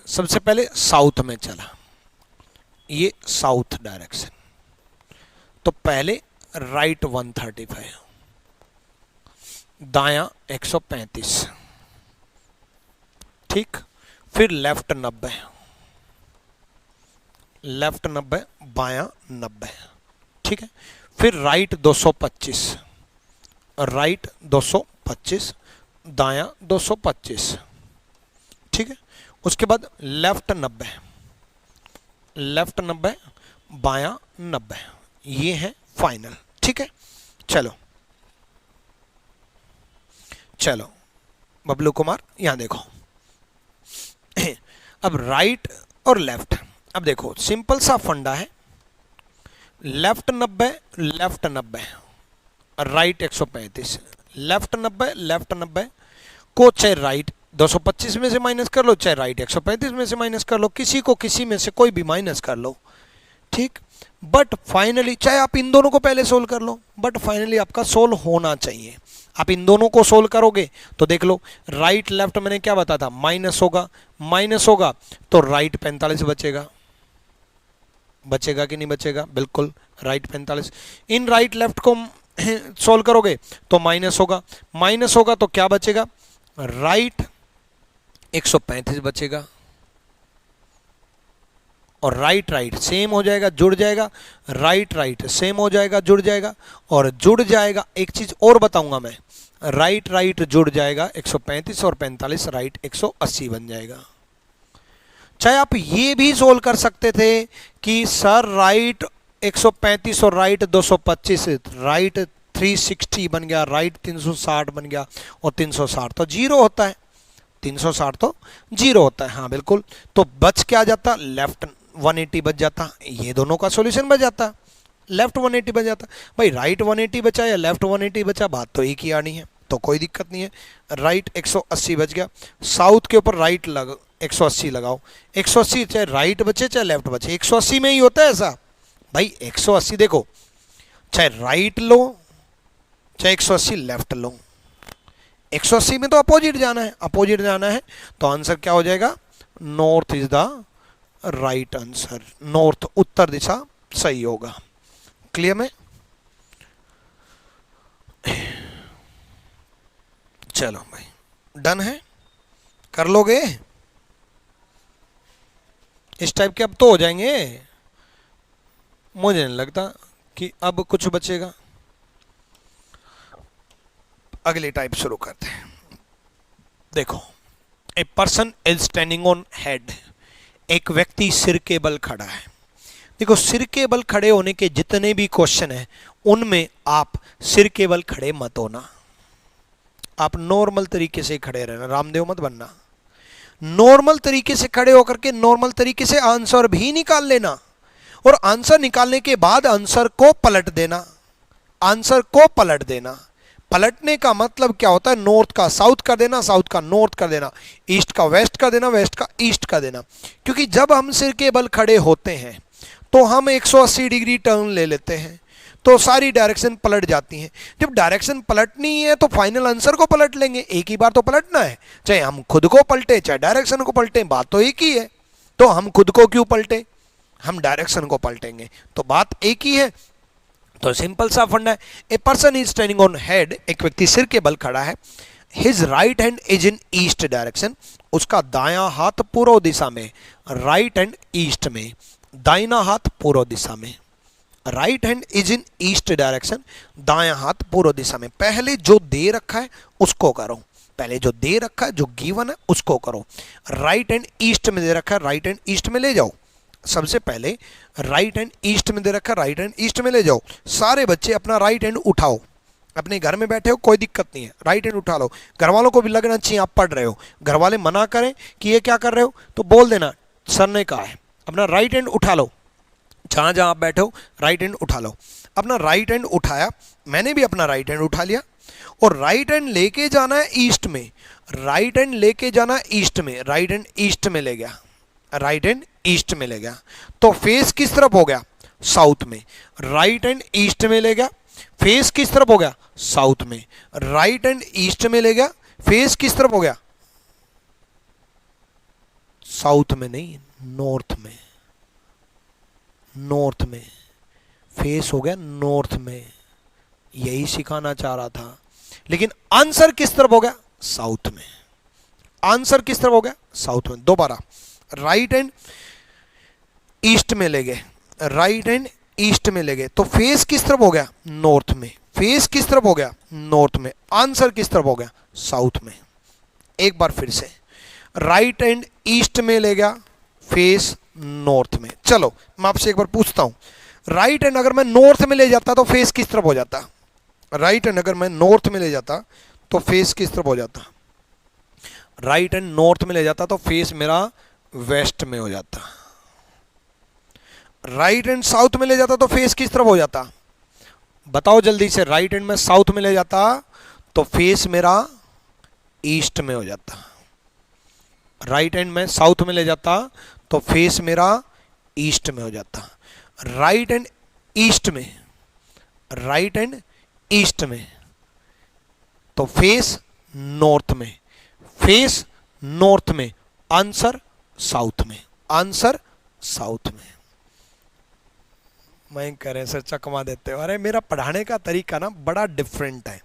सबसे पहले साउथ में चला, ये साउथ डायरेक्शन, तो पहले राइट 135, दायां 135, ठीक, फिर लेफ्ट 90, लेफ्ट 90, बायां 90, ठीक है, फिर राइट 225, राइट 225, दायां 225, ठीक है, उसके बाद लेफ्ट 90, लेफ्ट 90, बायां 90, ये है फाइनल। ठीक है, चलो चलो बबलू कुमार यहां देखो अब राइट और लेफ्ट, अब देखो सिंपल सा फंडा है, left 90, left 90, right 135, left 90, left 90 को चाहे राइट 225 में से माइनस कर लो, चाहे राइट 135 में से माइनस कर लो, किसी को किसी में से कोई भी माइनस कर लो, ठीक। बट फाइनली चाहे आप इन दोनों को पहले सोल्व कर लो, बट फाइनली आपका सोल्व होना चाहिए। आप इन दोनों को सोल्व करोगे तो देख लो राइट लेफ्ट मैंने क्या बताया था, माइनस होगा, माइनस होगा तो राइट 45 बचेगा, बचेगा कि नहीं बचेगा, बिल्कुल राइट 45। इन राइट लेफ्ट को सोल्व करोगे तो माइनस होगा, माइनस होगा तो क्या बचेगा, राइट 135 बचेगा, और राइट राइट सेम हो जाएगा, जुड़ जाएगा, राइट राइट सेम हो जाएगा, जुड़ जाएगा, और जुड़ जाएगा। एक चीज और बताऊंगा मैं, राइट राइट जुड़ जाएगा 135 और 45 राइट 180 बन जाएगा। चाहे आप ये भी सोल्व कर सकते थे कि सर राइट 135 और राइट 225, राइट 360 बन गया, राइट 360 बन गया, और 360 तो जीरो होता है, 360 तो जीरो होता है, हाँ बिल्कुल। तो बच क्या जाता, लेफ्ट 180 बच जाता, ये दोनों का सॉल्यूशन बच जाता, लेफ्ट 180 बच जाता। भाई राइट 180 बचा या लेफ्ट 180 बचा, बात तो एक ही आनी है, तो कोई दिक्कत नहीं है। राइट 180 बच गया, साउथ के ऊपर राइट लग 180 लगाओ, 180 चाहे राइट बचे चाहे लेफ्ट बचे, 180 में ही होता है ऐसा भाई। 180 देखो, चाहे राइट लो चाहे 180 लेफ्ट लो, 180 में तो अपोजिट जाना है, अपोजिट जाना है, तो आंसर क्या हो जाएगा, north is the right answer, north उत्तर दिशा सही होगा। क्लियर में? चलो भाई डन है, कर लोगे इस टाइप के, अब तो हो जाएंगे, मुझे नहीं लगता कि अब कुछ बचेगा। अगले टाइप शुरू करते हैं। देखो, ए person is standing on head, एक व्यक्ति सिर के बल खड़ा है। देखो सिर के बल खड़े होने के जितने भी क्वेश्चन है उनमें आप सिर के बल खड़े मत होना, आप नॉर्मल तरीके से खड़े रहना, रामदेव मत बनना। नॉर्मल तरीके से खड़े होकर के नॉर्मल तरीके से आंसर भी निकाल लेना, और आंसर निकालने के बाद आंसर को पलट देना, आंसर को पलट देना। पलटने का मतलब क्या होता है, नॉर्थ का साउथ कर देना, साउथ का नॉर्थ कर देना, ईस्ट का वेस्ट कर देना, वेस्ट का ईस्ट कर देना। क्योंकि जब हम सिर के बल खड़े होते हैं तो हम 180 डिग्री टर्न ले लेते हैं, तो सारी डायरेक्शन पलट जाती हैं। जब डायरेक्शन पलटनी है तो फाइनल आंसर को पलट लेंगे, एक ही बार तो पलटना है, चाहे हम खुद को पलटे चाहे डायरेक्शन को पलटे, बात तो एक ही है। तो हम खुद को क्यों पलटे, हम डायरेक्शन को पलटेंगे, तो बात एक ही है। तो सिंपल सा फंडा है। ए person is standing on head, एक व्यक्ति सिर के बल खड़ा है। His right hand is in east direction, उसका दायां हाथ पूर्व दिशा में, राइट हैंड ईस्ट में, दाहिना हाथ पूर्व दिशा में। Right hand is in east direction, दायां हाथ पूर्व दिशा में। पहले जो दे रखा है उसको करो, पहले जो दे रखा है जो गिवन है उसको करो। राइट हैंड ईस्ट में दे रखा है, राइट हैंड ईस्ट में ले जाओ। सबसे पहले राइट हैंड ईस्ट में दे रखा है, राइट हैंड ईस्ट में ले जाओ। सारे बच्चे अपना राइट हैंड उठाओ, अपने घर में बैठे हो कोई दिक्कत नहीं है, राइट हैंड उठा लो। घर वालों को भी लगना चाहिए आप पढ़ रहे हो। घर वाले मना करें कि ये क्या कर रहे हो तो बोल देना सर ने कहा है। अपना राइट हैंड उठा लो, जहां जहां आप बैठे हो राइट हैंड उठा लो। अपना राइट हैंड उठाया, मैंने भी अपना राइट हैंड उठा लिया, और राइट हैंड लेके जाना है ईस्ट में। राइट हैंड लेके जाना है ईस्ट में, राइट हैंड ईस्ट में ले गया, राइट हैंड ईस्ट में ले गया। तो फेस किस तरफ हो गया, साउथ में। राइट हैंड ईस्ट में ले गया, फेस किस तरफ हो गया, साउथ में। राइट हैंड ईस्ट में ले गया, फेस किस तरफ हो गया, साउथ में नहीं, नॉर्थ में। नॉर्थ में फेस हो गया नॉर्थ में, यही सिखाना चाह रहा था। लेकिन आंसर किस तरफ हो गया, साउथ में। आंसर किस तरफ हो गया, साउथ में। दोबारा राइट हैंड ईस्ट में ले गए, राइट हैंड ईस्ट में ले गए, तो फेस किस तरफ हो गया, नॉर्थ में। फेस किस तरफ हो गया, नॉर्थ में। आंसर किस तरफ हो गया, साउथ में। एक बार फिर से, राइट हैंड ईस्ट में ले गया, फेस नॉर्थ में। चलो मैं आपसे एक बार पूछता हूं, राइट हैंड अगर मैं नॉर्थ में ले जाता तो फेस किस तरफ हो जाता। राइट हैंड अगर मैं नॉर्थ में ले जाता तो फेस किस तरफ हो जाता। राइट हैंड नॉर्थ में ले जाता तो फेस मेरा वेस्ट में हो जाता। राइट हैंड साउथ में ले जाता तो फेस किस तरफ हो जाता, बताओ जल्दी से। राइट हैंड में साउथ में ले जाता तो फेस मेरा ईस्ट में हो जाता। राइट हैंड में साउथ में ले जाता तो फेस मेरा ईस्ट में हो जाता। राइट हैंड ईस्ट में, राइट हैंड ईस्ट में तो फेस नॉर्थ में, फेस नॉर्थ में। आंसर साउथ में, आंसर साउथ में। मैं करें सर चकमा देते हो। अरे मेरा पढ़ाने का तरीका ना बड़ा डिफरेंट है।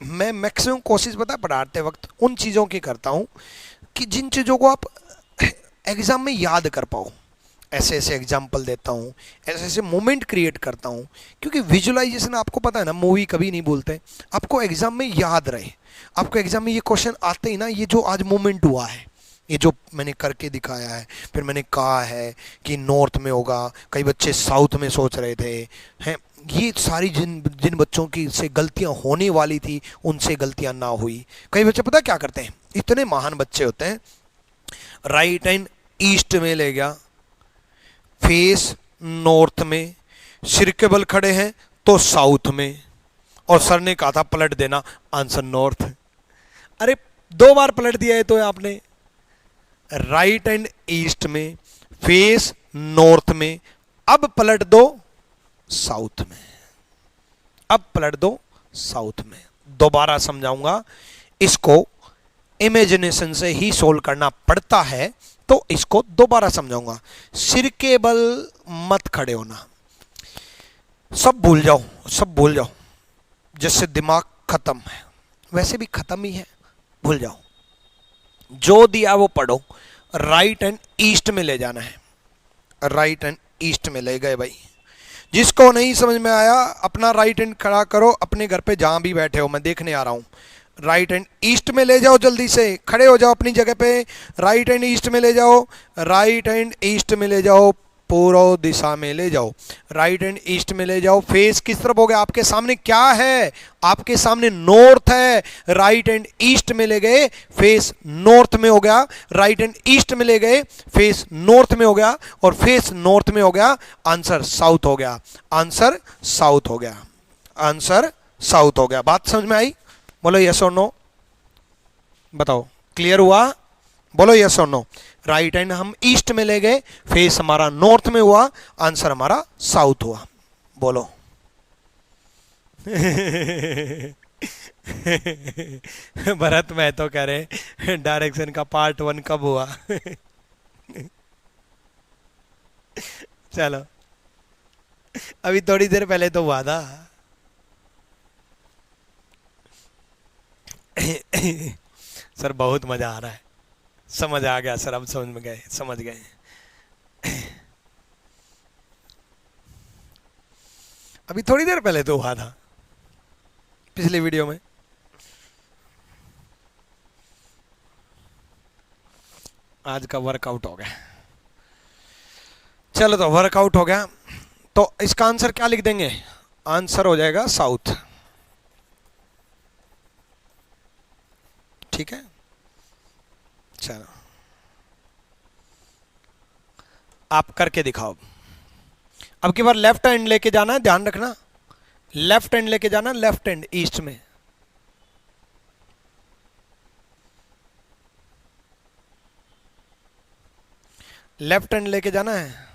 मैं मैक्सिमम कोशिश पता है पढ़ाते वक्त उन चीज़ों की करता हूँ कि जिन चीज़ों को आप एग्ज़ाम में याद कर पाओ। ऐसे ऐसे एग्जाम्पल देता हूँ, ऐसे ऐसे मोमेंट क्रिएट करता हूँ, क्योंकि विजुअलाइजेशन आपको पता है ना, मूवी कभी नहीं भूलते। आपको एग्जाम में याद रहे, आपको एग्जाम में ये क्वेश्चन आते ही ना, ये जो आज मोमेंट हुआ है, ये जो मैंने करके दिखाया है, फिर मैंने कहा है कि नॉर्थ में होगा, कई बच्चे साउथ में सोच रहे थे हैं, ये सारी जिन बच्चों की से गलतियां होने वाली थी उनसे गलतियां ना हुई। कई बच्चे पता क्या करते हैं, इतने महान बच्चे होते हैं, राइट हैंड ईस्ट में ले गया, फेस नॉर्थ में, सिर के बल खड़े हैं तो साउथ में, और सर ने कहा था पलट देना, आंसर नॉर्थ। अरे 2 बार पलट दिया है तो आपने। राइट एंड ईस्ट में, फेस नॉर्थ में, अब पलट दो साउथ में, अब पलट दो साउथ में। दोबारा समझाऊंगा, इसको इमेजिनेशन से ही सोल्व करना पड़ता है, तो इसको दोबारा समझाऊंगा। सिर के बल मत खड़े होना, सब भूल जाओ, सब भूल जाओ, जिससे दिमाग खत्म है, वैसे भी खत्म ही है, भूल जाओ। जो दिया वो पढ़ो। राइट एंड ईस्ट में ले जाना है, राइट एंड ईस्ट में ले गए भाई। जिसको नहीं समझ में आया अपना राइट हैंड खड़ा करो अपने घर पे जहां भी बैठे हो, मैं देखने आ रहा हूं। राइट हैंड ईस्ट में ले जाओ, जल्दी से खड़े हो जाओ अपनी जगह पे। राइट हैंड ईस्ट में ले जाओ, राइट हैंड ईस्ट में ले जाओ, पूर्व दिशा में ले जाओ, राइट हैंड ईस्ट में ले जाओ। फेस किस तरफ हो गया, आपके सामने क्या है, आपके सामने नॉर्थ है, राइट हैंड ईस्ट में ले गए, फेस नॉर्थ में हो गया। राइट हैंड ईस्ट में ले गए, फेस नॉर्थ में हो गया, और फेस नॉर्थ में हो गया, आंसर साउथ हो गया, आंसर साउथ हो गया, आंसर साउथ हो गया। बात समझ में आई? बोलो यस और नो, बताओ क्लियर हुआ? बोलो यस और नो। राइट हैंड हम ईस्ट में ले गए, फेस हमारा नॉर्थ में हुआ, आंसर हमारा साउथ हुआ। बोलो भरत मैं तो कह रहे डायरेक्शन का पार्ट 1 कब हुआ? चलो, अभी थोड़ी देर पहले तो हुआ था। सर बहुत मजा आ रहा है, समझ आ गया सर, अब समझ में गए, समझ गए। अभी थोड़ी देर पहले तो हुआ था पिछली वीडियो में। आज का वर्कआउट हो गया। चलो तो वर्कआउट हो गया, तो इसका आंसर क्या लिख देंगे? आंसर हो जाएगा साउथ। ठीक है, चलो आप करके दिखाओ। अब की बार लेफ्ट हैंड लेके जाना है, ध्यान रखना, लेफ्ट हैंड लेके जाना, लेफ्ट हैंड ईस्ट में। लेफ्ट हैंड लेके जाना है।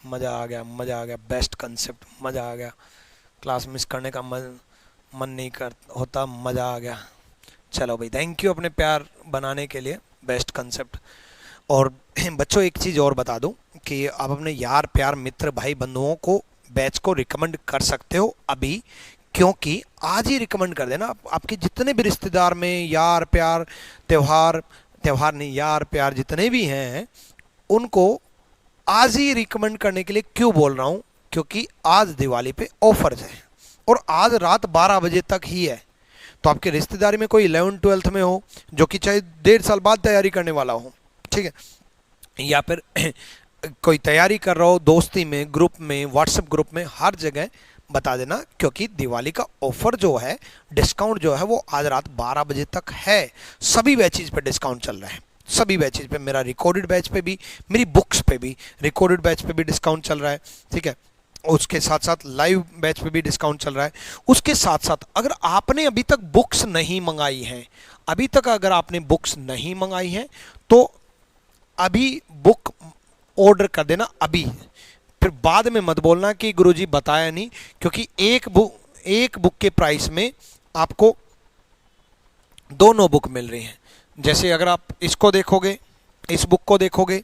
मजा आ गया, मजा आ गया, बेस्ट कंसेप्ट, मजा आ गया। क्लास मिस करने का मन नहीं कर होता, मजा आ गया। चलो भाई, थैंक यू अपने प्यार बनाने के लिए, बेस्ट कंसेप्ट। और बच्चों एक चीज़ और बता दूं कि आप अपने यार प्यार मित्र भाई बंधुओं को बैच को रिकमेंड कर सकते हो अभी, क्योंकि आज ही रिकमेंड कर देना। आपके जितने भी रिश्तेदार में यार प्यार त्योहार नहीं, यार प्यार जितने भी हैं उनको आज ही रिकमेंड करने के लिए क्यों बोल रहा हूं, क्योंकि आज दिवाली पे ऑफर्स है और आज रात 12 बजे तक ही है। तो आपके रिश्तेदारी में कोई 11th-12th में हो, जो कि चाहे 1.5 साल बाद तैयारी करने वाला हो, ठीक है, या फिर कोई तैयारी कर रहा हो दोस्ती में, ग्रुप में, व्हाट्सएप ग्रुप में, हर जगह बता देना, क्योंकि दिवाली का ऑफर जो है, डिस्काउंट जो है, वो आज रात 12 बजे तक है। सभी बैचेज पे डिस्काउंट चल रहा है, सभी बैचेज पे, मेरा रिकॉर्डेड बैच पे भी, मेरी बुक्स पे भी, रिकॉर्डेड बैच पे भी डिस्काउंट चल रहा है, ठीक है। उसके साथ साथ लाइव बैच पे भी डिस्काउंट चल रहा है। उसके साथ साथ अगर आपने अभी तक बुक्स नहीं मंगाई हैं, अभी तक अगर आपने बुक्स नहीं मंगाई हैं, तो अभी बुक ऑर्डर कर देना अभी, फिर बाद में मत बोलना कि गुरुजी बताया नहीं, क्योंकि एक बुक के प्राइस में आपको दोनों बुक मिल रही हैं। जैसे अगर आप इसको देखोगे, इस बुक को देखोगे,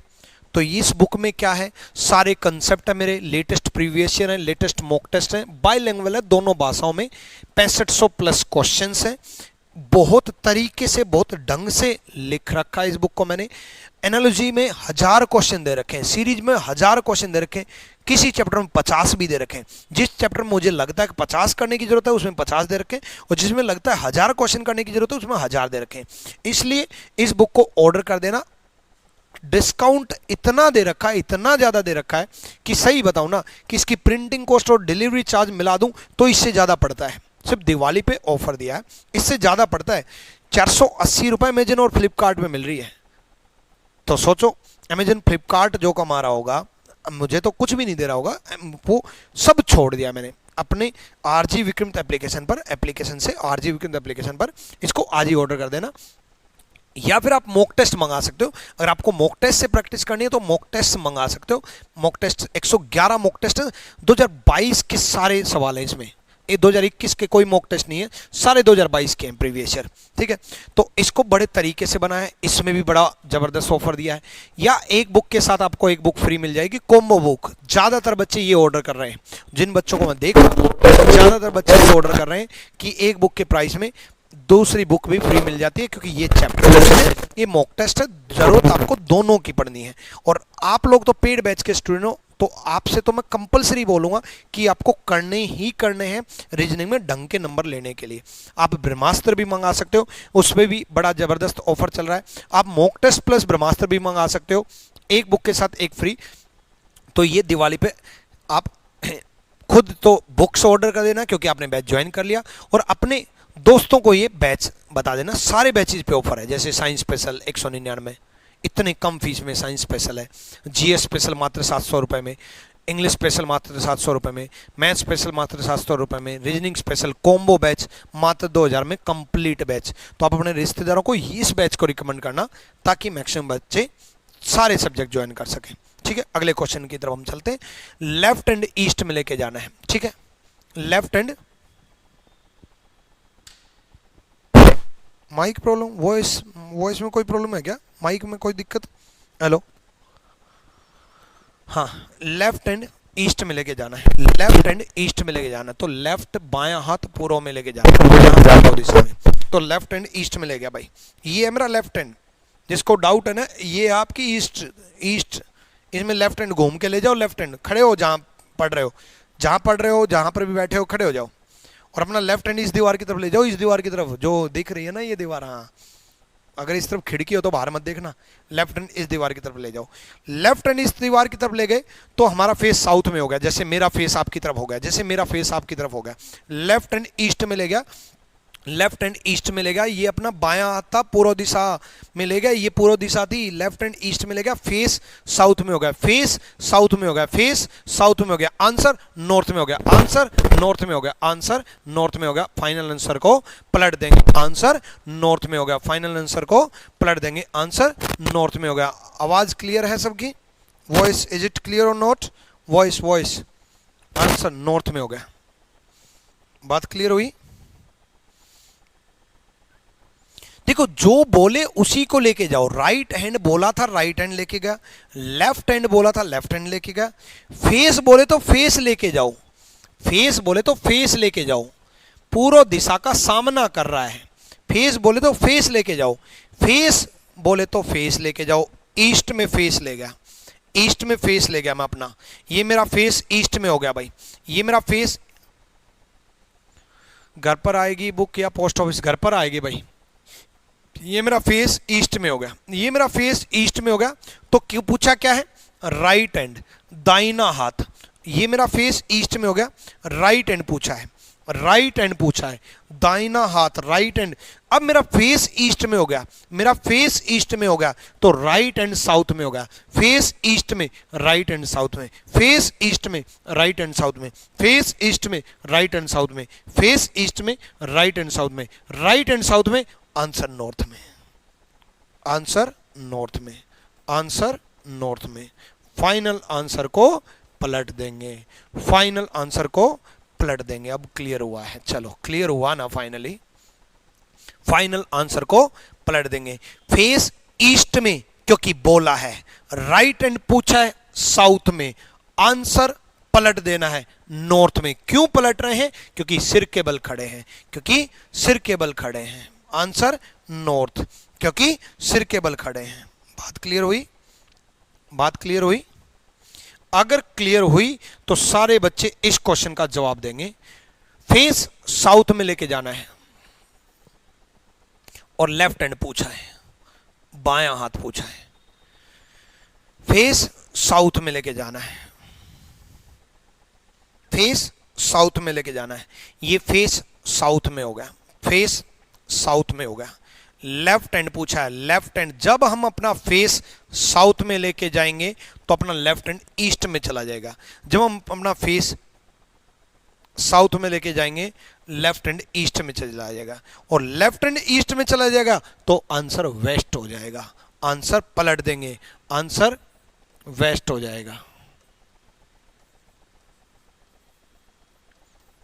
तो इस बुक में क्या है, सारे कंसेप्ट है मेरे, लेटेस्ट प्रीवियस ईयर है, लेटेस्ट मॉक टेस्ट है, बाइलिंगुअल है, दोनों भाषाओं में, 6500 प्लस क्वेश्चंस हैं। बहुत तरीके से, बहुत ढंग से लिख रखा है इस बुक को मैंने। एनालॉजी में 1000 क्वेश्चन दे रखे हैं, सीरीज में 1000 क्वेश्चन दे रखे हैं, किसी चैप्टर में 50 भी दे रखे हैं। जिस चैप्टर में मुझे लगता है कि 50 करने की जरूरत है उसमें 50 दे रखे हैं, और जिसमें लगता है 1000 क्वेश्चन करने की जरूरत है उसमें 1000 दे रखे हैं। इसलिए इस बुक को ऑर्डर कर देना। डिस्काउंट इतना दे रखा है, इतना ज्यादा दे रखा है कि सही बताऊं ना, कि इसकी प्रिंटिंग कॉस्ट और डिलीवरी चार्ज मिला दूं तो इससे ज्यादा पड़ता है। सिर्फ दिवाली पे ऑफर दिया है, इससे ज्यादा पड़ता है। 480 रुपए अमेजन और फ्लिपकार्ट में मिल रही है। तो सोचो, अमेजन फ्लिपकार्ट जो कमा रहा होगा, मुझे तो कुछ भी नहीं दे रहा होगा, वो सब छोड़ दिया मैंने अपने आरजी विक्रम एप्लीकेशन पर, एप्लीकेशन से आरजी विक्रम एप्लीकेशन पर। इसको आज ही ऑर्डर कर देना, या फिर आप मॉक टेस्ट मंगा सकते हो। अगर आपको मॉक टेस्ट से प्रैक्टिस करनी है तो मॉक टेस्ट मंगा सकते हो। मॉक टेस्ट 111 मॉक टेस्ट है, 2022 के सारे सवाल हैं इसमें, ये 2021 के कोई मॉक टेस्ट नहीं है, सारे 2022 के हैं प्रीवियस ईयर, ठीक है। तो इसको बड़े तरीके से बनाया है, इसमें भी बड़ा जबरदस्त ऑफर दिया है। या एक बुक के साथ आपको एक बुक फ्री मिल जाएगी, कॉम्बो बुक। ज्यादातर बच्चे ये ऑर्डर कर रहे हैं, जिन बच्चों को मैं देख रहा हूं ज्यादातर बच्चे ये ऑर्डर कर रहे हैं कि एक बुक के प्राइस में दूसरी बुक भी फ्री मिल जाती है, क्योंकि ये चैप्टर, ये मॉक टेस्ट है, जरूरत आपको दोनों की पड़नी है। और आप लोग तो पेड बैच के स्टूडेंट हो, तो आपसे तो मैं कंपलसरी बोलूंगा कि आपको करने ही करने हैं रीजनिंग में ढंग के नंबर लेने के लिए। आप ब्रह्मास्त्र भी मंगा सकते हो, उसमें भी बड़ा जबरदस्त ऑफर चल रहा है। आप मॉक टेस्ट प्लस ब्रह्मास्त्र भी मंगा सकते हो, एक बुक के साथ एक फ्री। तो ये दिवाली पे आप खुद तो बुक्स ऑर्डर कर देना, क्योंकि आपने बैच ज्वाइन कर लिया, और अपने दोस्तों को ये बैच बता देना। सारे बैचेज पे ऑफर है, जैसे साइंस स्पेशल 199, इतने कम फीस में साइंस स्पेशल है। जीएस स्पेशल मात्र 700 रुपए में, इंग्लिश स्पेशल मात्र 700 रुपये में, मैथ स्पेशल मात्र 700 रुपये में, रीजनिंग स्पेशल कॉम्बो बैच मात्र 2000 में, कंप्लीट बैच। तो आप अपने रिश्तेदारों को इस बैच को रिकमेंड करना ताकि मैक्सिमम बच्चे सारे सब्जेक्ट ज्वाइन कर सकें। ठीक है, अगले क्वेश्चन की तरफ हम चलते हैं। लेफ्ट एंड ईस्ट में लेके जाना है। ठीक है, left end, mic problem, voice में कोई प्रॉब्लम है क्या? माइक में कोई दिक्कत? हेलो, हाँ, लेफ्ट एंड ईस्ट में लेके जाना है। लेफ्ट एंड ईस्ट में लेके जाना है, तो लेफ्ट बायां हाथ पूर्व में लेके जाना है दिशा में। तो लेफ्ट एंड ईस्ट में ले गया भाई, ये है मेरा लेफ्ट हैंड। जिसको डाउट है ना, ये आपकी ईस्ट, इसमें लेफ्ट हैंड घूम के ले जाओ। लेफ्ट हैंड खड़े हो, जहां पढ़ रहे हो, जहां पर भी बैठे हो खड़े हो जाओ, और अपना लेफ्ट हैंड इस दीवार की तरफ ले जाओ, इस दीवार की तरफ जो दिख रही है ना ये दीवार, हाँ, अगर इस तरफ खिड़की हो तो बाहर मत देखना, लेफ्ट हैंड इस दीवार की तरफ ले जाओ। लेफ्ट हैंड इस दीवार की तरफ ले गए तो हमारा फेस साउथ में हो गया, जैसे मेरा फेस आपकी तरफ हो गया, जैसे मेरा फेस आपकी तरफ हो गया। लेफ्ट हैंड ईस्ट में ले गया, लेफ्ट हैंड ईस्ट में ले गया, ये अपना बायां हाथ था, पूर्व दिशा में ले गया, ये पूर्व दिशा थी, लेफ्ट हैंड ईस्ट में ले गया, फेस साउथ में हो गया, फेस साउथ में हो गया, फेस साउथ में हो गया, आंसर नॉर्थ में हो गया, आंसर नॉर्थ में हो गया, आंसर नॉर्थ में हो गया। फाइनल आंसर को पलट देंगे, आंसर नॉर्थ में हो गया, फाइनल आंसर को पलट देंगे, आंसर नॉर्थ में हो गया। आवाज क्लियर है सबकी? वॉइस, इज इट क्लियर और नॉट? वॉइस, आंसर नॉर्थ में हो गया। बात क्लियर हुई? देखो, जो बोले उसी को लेके जाओ। राइट हैंड बोला था, राइट हैंड लेके गया, लेफ्ट हैंड बोला था, लेफ्ट हैंड लेके गया, फेस बोले तो फेस लेके जाओ, फेस बोले तो फेस लेके जाओ, पूर्व दिशा का सामना कर रहा है, फेस बोले तो फेस लेके जाओ, फेस बोले तो फेस लेके जाओ। ईस्ट में फेस ले गया, ईस्ट में फेस ले गया मैं अपना, ये मेरा फेस ईस्ट में हो गया भाई, ये मेरा फेस घर पर आएगी बुक या पोस्ट ऑफिस? घर पर आएगी भाई। ये मेरा फेस ईस्ट में हो गया, ये मेरा फेस ईस्ट में हो गया, तो क्यों पूछा क्या है? राइट हैंड, दाहिना हाथ। ये मेरा फेस ईस्ट में हो गया, राइट हैंड पूछा है, राइट हैंड पूछा है, दाहिना हाथ, राइट हैंड। अब मेरा फेस ईस्ट में हो गया, मेरा फेस ईस्ट में हो गया, तो राइट हैंड साउथ में हो गया, फेस ईस्ट में, राइट हैंड साउथ में, फेस ईस्ट में, राइट हैंड साउथ में, फेस ईस्ट में, राइट हैंड साउथ में, फेस ईस्ट में, राइट हैंड साउथ में, राइट हैंड साउथ में, आंसर नॉर्थ में, आंसर नॉर्थ में, आंसर नॉर्थ में। फाइनल आंसर को पलट देंगे, फाइनल आंसर को पलट देंगे। अब क्लियर हुआ है? चलो क्लियर हुआ ना? फाइनली फाइनल आंसर को पलट देंगे। फेस ईस्ट में क्योंकि बोला है, राइट हैंड पूछा है साउथ में, आंसर पलट देना है नॉर्थ में। क्यों पलट रहे हैं? क्योंकि सिर के बल खड़े हैं, क्योंकि सिर के बल खड़े हैं, आंसर नॉर्थ, क्योंकि सिर के बल खड़े हैं। बात क्लियर हुई? बात क्लियर हुई? अगर क्लियर हुई तो सारे बच्चे इस क्वेश्चन का जवाब देंगे। फेस साउथ में लेके जाना है और लेफ्ट हैंड पूछा है, बायां हाथ पूछा है, फेस साउथ में लेके जाना है, फेस साउथ में लेके जाना है। ये फेस साउथ में हो गया, फेस साउथ में हो गया। लेफ्ट हैंड पूछा है, लेफ्ट हैंड जब हम अपना फेस साउथ में लेके जाएंगे तो अपना लेफ्ट हैंड ईस्ट में चला जाएगा। जब हम अपना फेस साउथ में लेके जाएंगे लेफ्ट हैंड ईस्ट में चला जाएगा, और लेफ्ट हैंड ईस्ट में चला जाएगा तो आंसर वेस्ट हो जाएगा। आंसर पलट देंगे, आंसर वेस्ट हो जाएगा,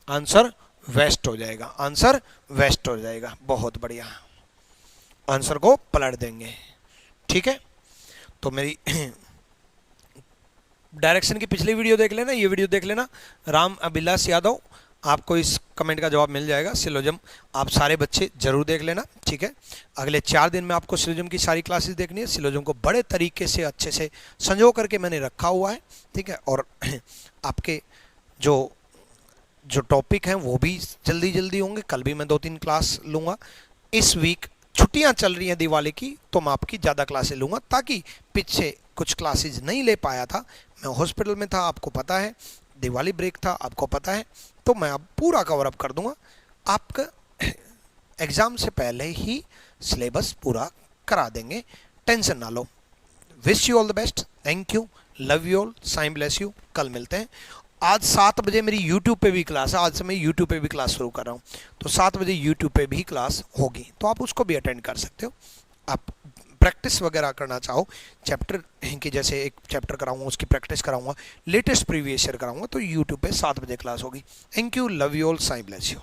आंसर वेस्ट हो जाएगा, आंसर वेस्ट हो जाएगा। बहुत बढ़िया, आंसर को पलट देंगे। ठीक है, तो मेरी डायरेक्शन की पिछली वीडियो देख लेना, ये वीडियो देख लेना। राम अभिलाष यादव, आपको इस कमेंट का जवाब मिल जाएगा। सिलोजम आप सारे बच्चे जरूर देख लेना। ठीक है, अगले 4 दिन में आपको सिलोजम की सारी क्लासेस देखनी है। सिलोजम को बड़े तरीके से अच्छे से संजो करके मैंने रखा हुआ है। ठीक है, और आपके जो टॉपिक हैं वो भी जल्दी जल्दी होंगे। कल भी मैं 2-3 क्लास लूँगा। इस वीक छुट्टियां चल रही हैं दिवाली की, तो मैं आपकी ज़्यादा क्लासेस लूँगा, ताकि पीछे कुछ क्लासेस नहीं ले पाया था, मैं हॉस्पिटल में था, आपको पता है, दिवाली ब्रेक था, आपको पता है, तो मैं अब पूरा कवर अप कर दूंगा। आपका एग्ज़ाम से पहले ही सिलेबस पूरा करा देंगे, टेंशन ना लो। Wish you all the best, thank you, love you all, Sai bless you. कल मिलते हैं। आज 7 बजे मेरी यूट्यूब पे भी क्लास है, आज से मैं यूट्यूब पे भी क्लास शुरू कर रहा हूँ, तो 7 बजे यूट्यूब पे भी क्लास होगी, तो आप उसको भी अटेंड कर सकते हो। आप प्रैक्टिस वगैरह करना चाहो चैप्टर की, जैसे एक चैप्टर कराऊंगा उसकी प्रैक्टिस कराऊंगा, लेटेस्ट प्रीवियस ईयर कराऊंगा, तो यूट्यूब पे 7 बजे क्लास होगी। Thank you, love you all, Sai bless you.